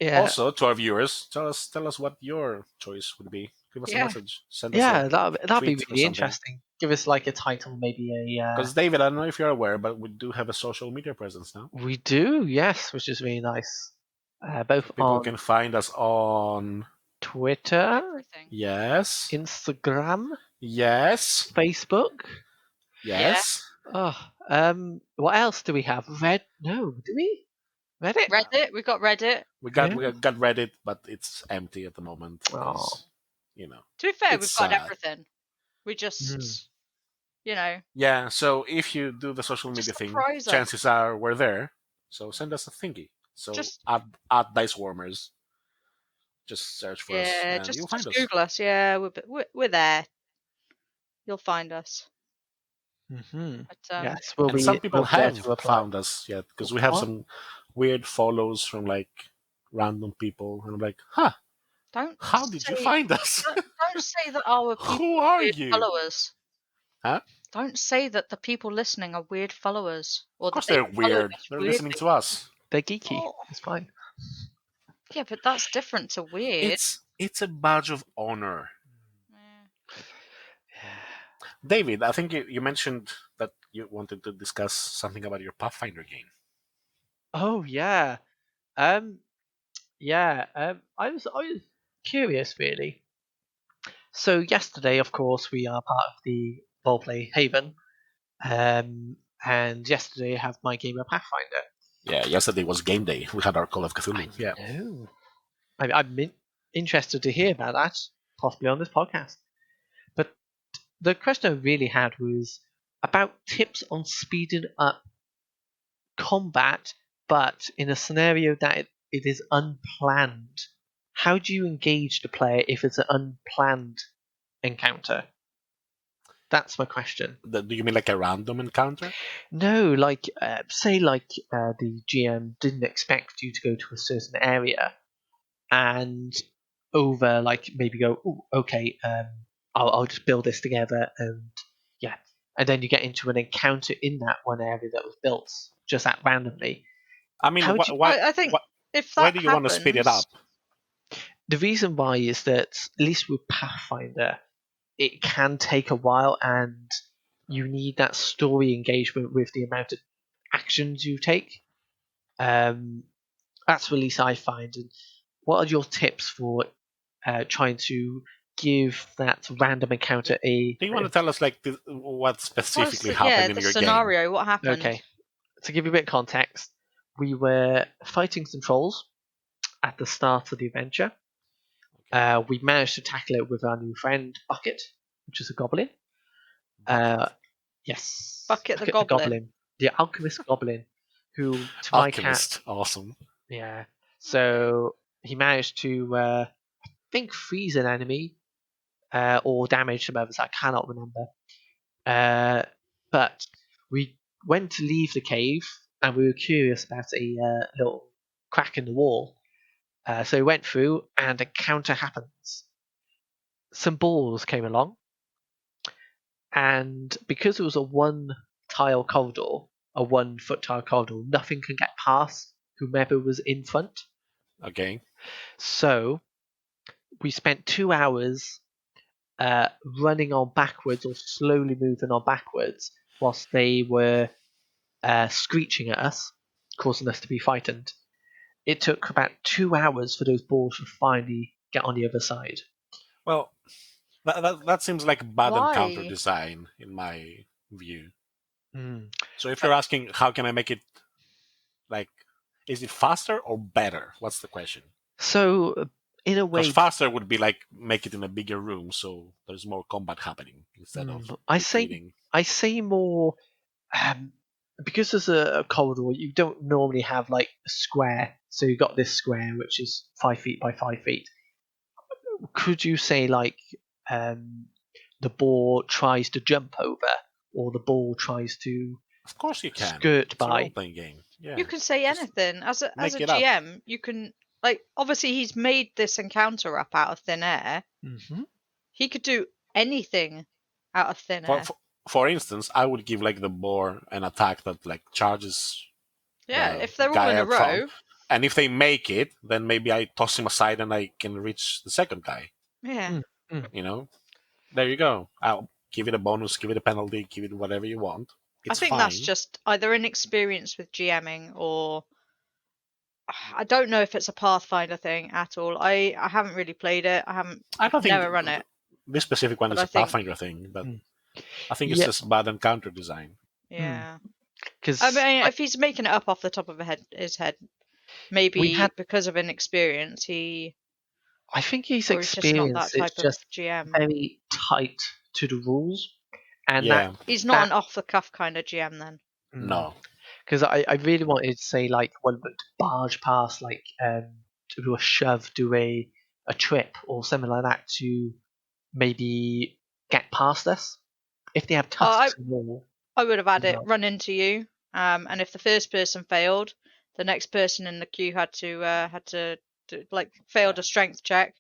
Yeah. Also, to our viewers, tell us what your choice would be. Give us a Yeah. message. Send us Yeah, a that'd be tweet or really something. interesting. Give us like a title, maybe a. Because David, I don't know if you're aware, but we do have a social media presence now. We do, yes, which is really nice. Both People on can find us on Twitter, Everything. yes, Instagram, yes, Facebook. yes. Oh, what else do we have? No, do we? Reddit? Reddit. We've got Reddit. We Yeah. got Reddit, but it's empty at the moment Oh. because you know. To be fair, It's we've got sad. everything. We just, Mm. you know, Yeah. So if you do the social media just thing, surprise us. chances are we're there. So send us a thingy. So Just- at Dice Warmers, just search for us Yeah, and just you'll find us. Google us. Yeah, we're there. You'll find us. Mm-hmm. But, Yes, And some people we'll be there have to reply. found us yet because we have What? some weird follows from like random people, and I'm like, huh? don't. How did you say- find us? Don't say that our people Who are weird you? followers. Huh? Don't say that the people listening are weird followers. Or Of course that they're they follow weird. us They're weirdly. listening to us. They're geeky. Oh. It's fine. Yeah, but that's different to weird. It's a badge of honor. Yeah. David, I think you mentioned that you wanted to discuss something about your Pathfinder game. Oh yeah. Yeah. I was curious really. So yesterday, of course, we are part of the Roleplay Haven. And yesterday I have my game of Pathfinder. Yeah, yesterday was game day. We had our Call of Cthulhu. Yeah. No. I'm interested to hear about that, possibly on this podcast. But the question I really had was about tips on speeding up combat, but in a scenario that it is unplanned. How do you engage the player if it's an unplanned encounter? That's my question. Do you mean like a random encounter? No, like say the GM didn't expect you to go to a certain area, and over like maybe go, oh, okay, I'll just build this together, and yeah, and then you get into an encounter in that one area that was built just that randomly. I mean, How would you- I think if that why do you want to speed it up? The reason why is that at least with Pathfinder, it can take a while, and you need that story engagement with the amount of actions you take. That's what at least I find. And what are your tips for trying to give that random encounter a? Do you want to tell us like what specifically What's happened in the your scenario? What happened? Okay, to give you a bit of context, we were fighting some trolls at the start of the adventure. We managed to tackle it with our new friend Bucket, which is a goblin. Yes, Bucket the goblin. the alchemist goblin, who to Alchemist? my cat, Awesome. yeah. So he managed to, I think, freeze an enemy or damage some others. I cannot remember. But we went to leave the cave, and we were curious about a little crack in the wall. So we went through, and a counter happens. Some balls came along, and because it was a one-tile corridor, a one-foot tile corridor, nothing can get past whomever was in front. Okay. So we spent 2 hours running on backwards or slowly moving on backwards whilst they were screeching at us, causing us to be frightened. It took about 2 hours for those balls to finally get on the other side. Well, that seems like bad Why? encounter design in my view. Mm. So if you're asking how can I make it like, is it faster or better? What's the question? So in a way, Because faster would be like make it in a bigger room, so there's more combat happening instead of I retreating. say more because there's a corridor. You don't normally have like a square, so you got this square which is 5 feet by 5 feet. Could you say like the ball tries to jump over, or the ball tries to Of course you can. skirt It's a by? role-playing game. Yeah. You can say Just anything as a make it up. GM. You can like obviously he's made this encounter up out of thin air. Mm-hmm. He could do anything out of thin air. For instance, I would give like the boar an attack that like charges Yeah, the if they're all guy in a out front. row. And if they make it, then maybe I toss him aside and I can reach the second guy. Yeah. You know, there you go. I'll give it a bonus, give it a penalty, give it whatever you want. It's I think fine. that's just either inexperience with GMing or I don't know if it's a Pathfinder thing at all. I haven't really played it. I don't think never run it. This specific one But is I a think- Pathfinder thing, but I think it's Yeah. just bad encounter design. Yeah. Because I mean, if he's making it up off the top of his head, maybe because of inexperience, I think his or he's just not that experience is type of just GM. very tight to the rules, and Yeah, He's not an off the cuff kind of GM then. no. Because I really wanted to say like one would barge past like to do a shove, do a trip or something like that to maybe get past us if they have tusks and all. I would have had it No. run into you, and if the first person failed, the next person in the queue had to like failed a strength check.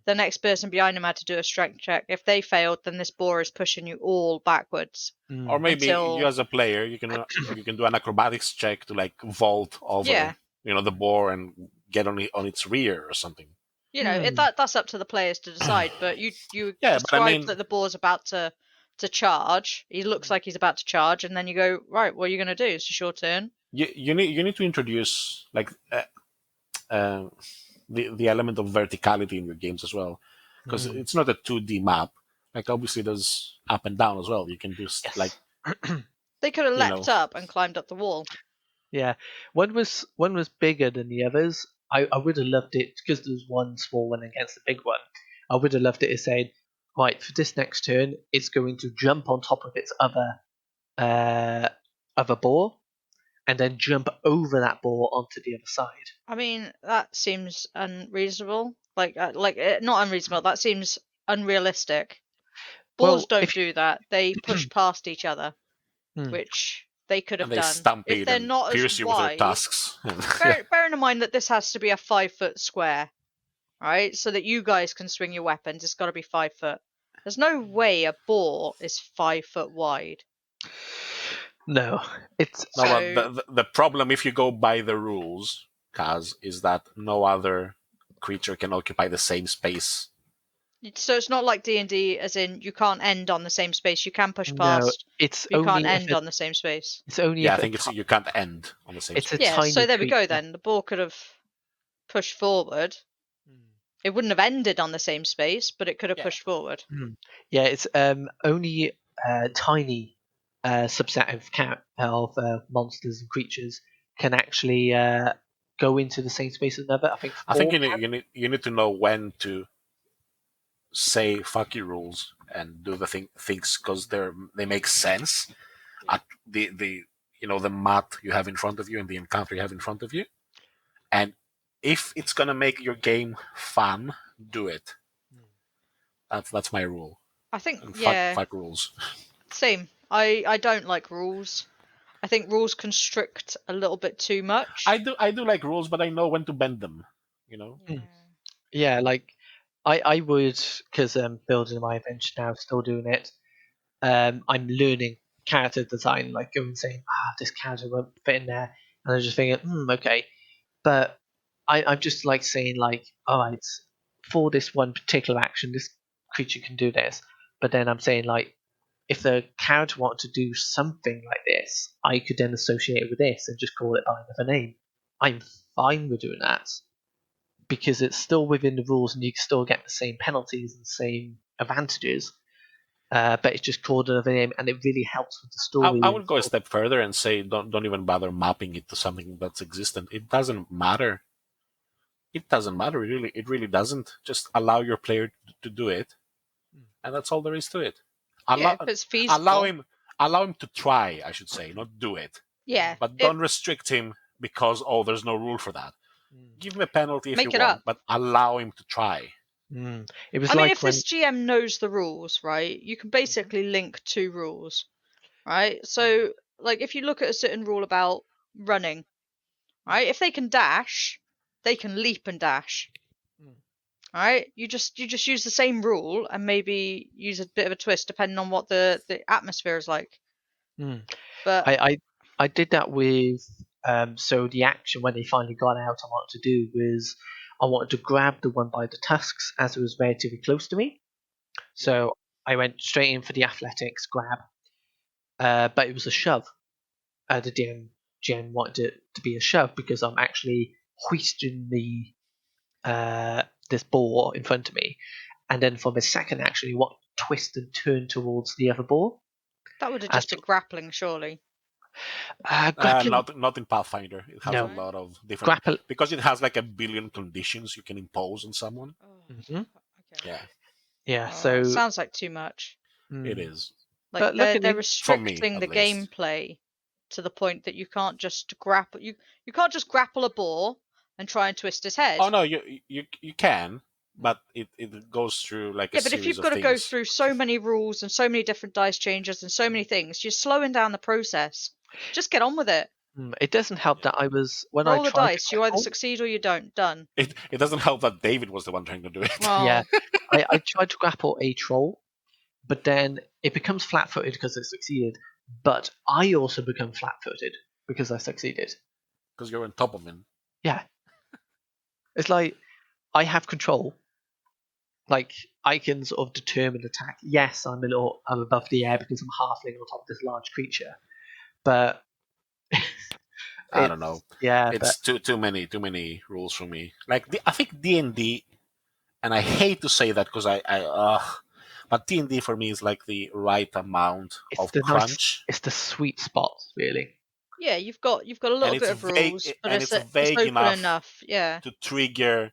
The next person behind him had to do a strength check. If they failed, then this boar is pushing you all backwards. Or maybe Until- you as a player, you can do an acrobatics check to like vault over, Yeah. the boar and get on its rear or something. You know, that's up to the players to decide. But you Yeah, describe but I mean- that the boar's about to charge. He looks like he's about to charge, and then you go, right, what are you going to do? It's your turn. You need to introduce like the element of verticality in your games as well, because it's not a 2D map. Like obviously there's up and down as well. You can do like They could have You leapt know. up and climbed up the wall. Yeah, one was bigger than the others. I would have loved it because there's one small one against the big one. I would have loved it to say, right, for this next turn, it's going to jump on top of its other boar, and then jump over that boar onto the other side. I mean, that seems unreasonable. Not unreasonable. That seems unrealistic. Boars Well, don't if- do that. They push past each other, which they could have and they done. stampede If they're and not pierce as you with their wide, tusks. bearing in mind that this has to be a 5-foot square, right? So that you guys can swing your weapons, it's got to be 5 foot. There's no way a boar is 5 foot wide. No, it's No, So- but the problem, if you go by the rules, Cazz, is that no other creature can occupy the same space. So it's not like D&D, as in you can't end on the same space. You can push no, past. it's You only can't if end it- on the same space. It's only Yeah, if I think you can't end on the same it's a space. Yeah, tiny so there we go creature. then. The boar could have pushed forward. It wouldn't have ended on the same space, but it could have Yeah. pushed forward. Yeah, it's only a tiny subset of monsters and creatures can actually go into the same space as another. I think. I think four you need to know when to say fuck you rules and do the things because they make sense at the the mat you have in front of you and the encounter you have in front of you, and if it's gonna make your game fun, do it. That's my rule. I think, And yeah, fuck rules. same. I don't like rules. I think rules constrict a little bit too much. I do like rules, but I know when to bend them. You know. Yeah, like I would, because I'm building my adventure now, still doing it. I'm learning character design, like going and saying, this character won't fit in there, and I'm just thinking, okay, but I'm just like saying like, all right, for this one particular action, this creature can do this, but then I'm saying like, if the character wanted to do something like this, I could then associate it with this and just call it by another name. I'm fine with doing that because it's still within the rules and you can still get the same penalties and same advantages. But it's just called another name, and it really helps with the story. I would go a step further and say don't even bother mapping it to something that's existent. It doesn't matter. It doesn't matter. It really doesn't. Just allow your player to do it, and that's all there is to it. Yeah, if it's feasible. Allow him to try. I should say, not do it. Yeah, But don't restrict him because there's no rule for that. Give him a penalty if Make you it want, up. but allow him to try. It was I mean, like if this GM knows the rules, right, you can basically link 2 rules, right? So, like, if you look at a certain rule about running, right, if they can dash, they can leap and dash. right? You just use the same rule and maybe use a bit of a twist depending on what the atmosphere is like. But I did that with so the action when they finally got out I wanted to do was I wanted to grab the one by the tusks as it was relatively close to me. So I went straight in for the athletics grab, but it was a shove. The GM wanted it to be a shove because I'm actually hoisting the this ball in front of me, and then for the second action you want to twist and turn towards the other ball. that would have just been grappling, surely. Grappling, not in Pathfinder. It has No. a lot of different grapple. because it has like a billion conditions you can impose on someone. Mhm. Okay. Yeah, Yeah, Oh, so it sounds like too much. it is Like But looking they're in- for me restricting at the least. gameplay to the point that you can't just grapple you can't just grapple a boar and try and twist his head. Oh no, you can, but it goes through like a Yeah, but if series you've of got to go things. through so many rules and so many different dice changes and so many things, you're slowing down the process. Just get on with it. it doesn't help that I was when I Roll the tried to dice. You either grapple. succeed or you don't. Done. It doesn't help that David was the one trying to do it. Well, Yeah, I tried to grapple a troll, but then it becomes flat-footed because it succeeded. But I also become flat-footed because I succeeded. Because you're on top of him. Yeah, it's like I have control. Like I can sort of determine attack. Yes, I'm above the air because I'm halfling on top of this large creature, but I don't know. Yeah, It's too many rules for me. Like I think D&D, and I hate to say that because but D&D for me is like the right amount it's of the crunch, it's the sweet spot, really. yeah, you've got a little and it's bit of rules, but and it's it's it's vague open enough enough. Yeah. to trigger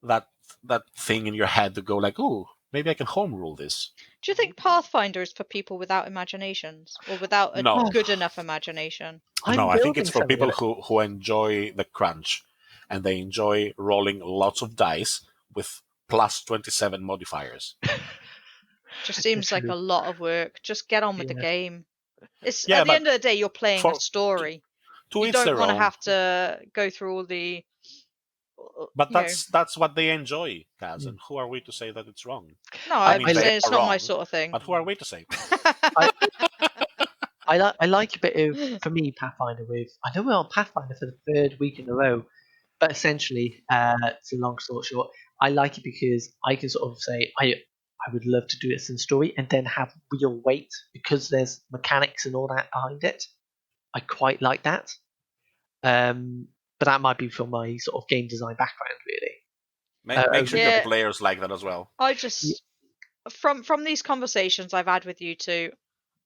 that that thing in your head to go like, oh, maybe I can home rule this. Do you think Pathfinder is for people without imaginations or without a No, good enough imagination? I'm no, I think it's building for something people of it. who enjoy the crunch, and they enjoy rolling lots of dice with plus 27 modifiers. Just seems like a lot of work. Just get on with the Yeah. game. It's Yeah, at the but end of the day, you're playing a for story. to You each don't their want to own. have to go through all the, But you know. that's what they enjoy, Cazz, Mm. and who are we to say that it's wrong? No, I I'm mean, I just they saying it's are not my wrong, sort of thing. but who are we to say? I like a bit of, for me, Pathfinder with, I know we're on Pathfinder for the third week in a row, but essentially, it's a long story short, I like it because I can sort of say, I would love to do this in story and then have real weight because there's mechanics and all that behind it. I quite like that. But that might be from my sort of game design background, really. Make sure your Yeah. players like that as well. I just from these conversations I've had with you two,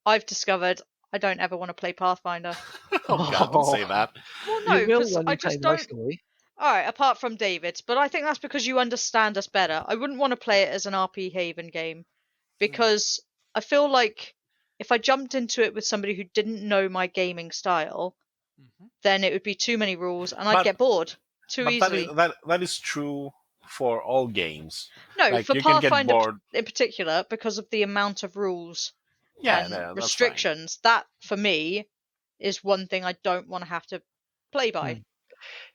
I've discovered I don't ever want to play Pathfinder. Oh God, don't say that. Well, You no, will because when I you play just my don't. story. All right, apart from David, but I think that's because you understand us better. I wouldn't want to play it as an RP Haven game because I feel like if I jumped into it with somebody who didn't know my gaming style, then it would be too many rules and I'd But get bored too but easily. that is true for all games. No, Like for you can get Pathfinder bored. in particular, because of the amount of rules Yeah, and that's fine. restrictions, that for me is one thing I don't want to have to play by.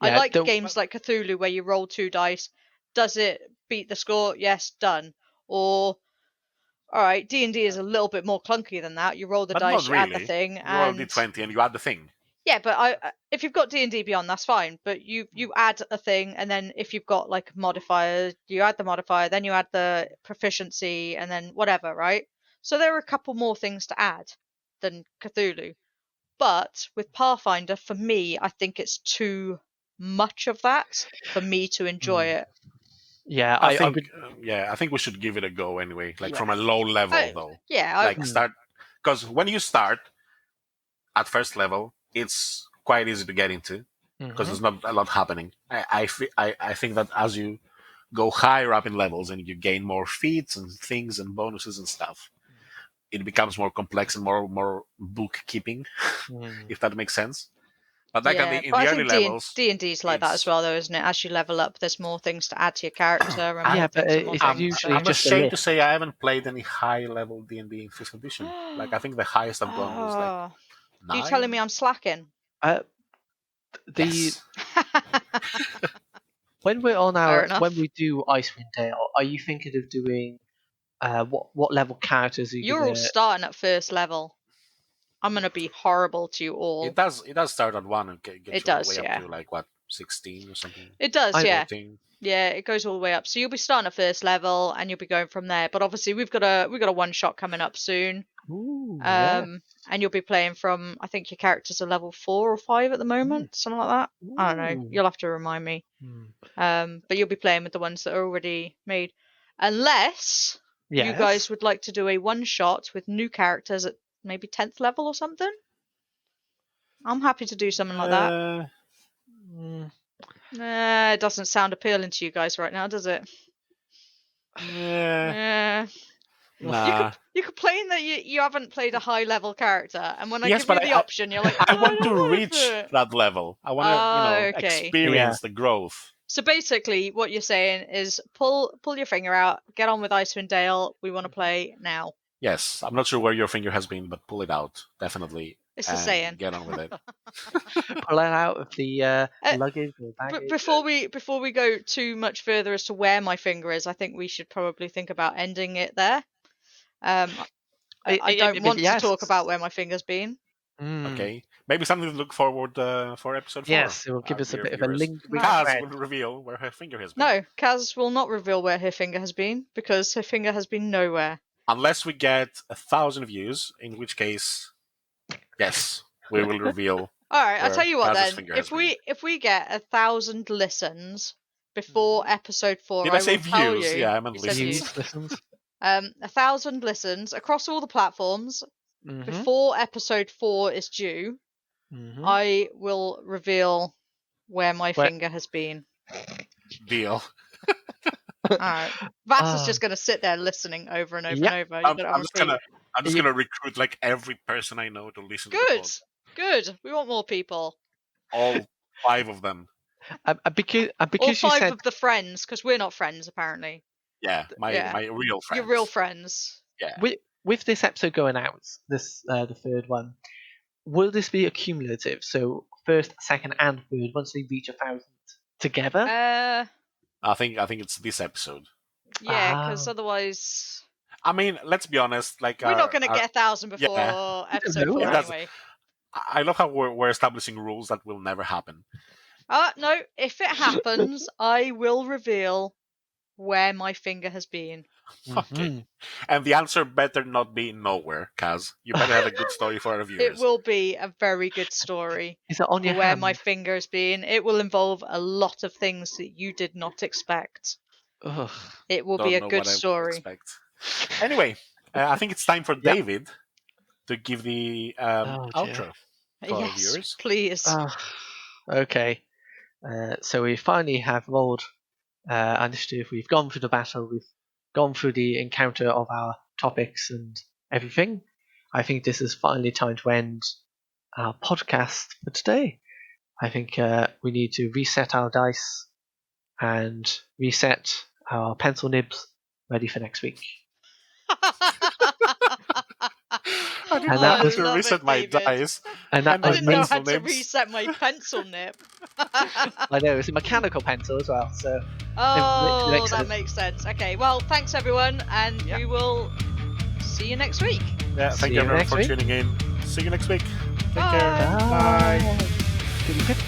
I Yeah, like games like Cthulhu where you roll 2 dice. Does it beat the score? Yes, done. Or all right, D&D is a little bit more clunky than that. You roll the But not dice, you add the really. thing, You roll a and d20 and you add the thing. yeah, but if you've got D&D Beyond, that's fine. But you add a thing, and then if you've got like modifiers, you add the modifier, then you add the proficiency, and then whatever, right? So there are a couple more things to add than Cthulhu. But with Pathfinder, for me, I think it's too much of that for me to enjoy it. Yeah, I I think, would. I think we should give it a go anyway. Like Yeah. from a low level though. Yeah, Like start, because when you start at first level, it's quite easy to get into because there's not a lot happening. I think that as you go higher up in levels and you gain more feats and things and bonuses and stuff, it becomes more complex and more bookkeeping, if that makes sense. But like yeah, in but the I early think levels, D&D's like that as it's well, though, isn't it? As you level up, there's more things to add to your character and Yeah, more but things and more it's things. usually I'm just a ashamed to list. say I haven't played any high level D&D in fifth edition. Like I think the highest I've gone was like Oh, you telling 9. me I'm slacking? Uh, the Yes. When we're on Fair our enough. when we do Icewind Dale, are you thinking of doing what level characters are you You're all starting at first level. I'm gonna be horrible to you all. It does start on 1 and get It you all does, the way yeah. up to like what 16 or something. It does, I- yeah. 14. Yeah, it goes all the way up. So you'll be starting at first level, and you'll be going from there. But obviously, we've got a one shot coming up soon. Ooh, yeah. And you'll be playing from, I think your characters are level 4 or 5 at the moment, something like that. I don't know. Ooh. You'll have to remind me. Hmm. But you'll be playing with the ones that are already made, unless you Yes. guys would like to do a one shot with new characters at maybe 10th level or something. I'm happy to do something like that. Mm, It doesn't sound appealing to you guys right now, does it? Nah. You complain that you haven't played a high level character, and when I Yes, give you but the option, you're like, I "Oh, want to no, reach but-" that level. I want to, Oh, okay. experience the growth. So basically, what you're saying is pull your finger out, get on with Icewind Dale. We want to play now. Yes, I'm not sure where your finger has been, but pull it out, definitely. It's the and saying. Get on with it. pull it out of the luggage or baggage. Before we go too much further as to where my finger is, I think we should probably think about ending it there. I don't want to talk about where my finger's been. Okay, maybe something to look forward for episode 4. Yes, it will give us a bit of a link. Cazz will reveal where her finger has been. No, Cazz will not reveal where her finger has been because her finger has been nowhere. Unless we get 1,000 views, in which case, yes, we will reveal. All right, I'll tell you what Cazz's then. finger has If we get 1,000 listens before episode 4, Did I say views? Yeah, I meant listens. 1,000 listens across all the platforms before episode 4 is due. I will reveal where my finger has been. Deal. Alright. Vass is just going to sit there listening over and over and over. I'm just gonna recruit like every person I know to listen to the pod. Good. We want more people. All 5 of them. Because all 5 you said of the friends, because we're not friends apparently. Yeah, my real friends. Your real friends. Yeah. With this episode going out, this the third one, will this be accumulative? So first, second, and third, once they reach 1,000 together? I think it's this episode. Yeah, because otherwise. I mean, let's be honest. Like we're not going to get 1,000 before episode 4 anyway. I love how we're establishing rules that will never happen. No, if it happens, I will reveal where my finger has been. Okay. And the answer better not be nowhere, Cazz. You better have a good story for our viewers. It will be a very good story. Is it on your where hand? my finger's been. It will involve a lot of things that you did not expect. Ugh. It will be a good story. Anyway, I think it's time for David to give the outro for our viewers. Please. Okay. So we finally have rolled initiative. We've gone through the battle. We've gone through the encounter of our topics and everything. I think this is finally time to end our podcast for today. I think we need to reset our dice and reset our pencil nibs ready for next week. I didn't know how to reset my dice. I didn't know how to reset my pencil nib. I know, it's a mechanical pencil as well. So that makes sense. Okay, well, thanks everyone, and we will see you next week. Yeah, thank you everyone for tuning in. See you next week. Take care. Bye.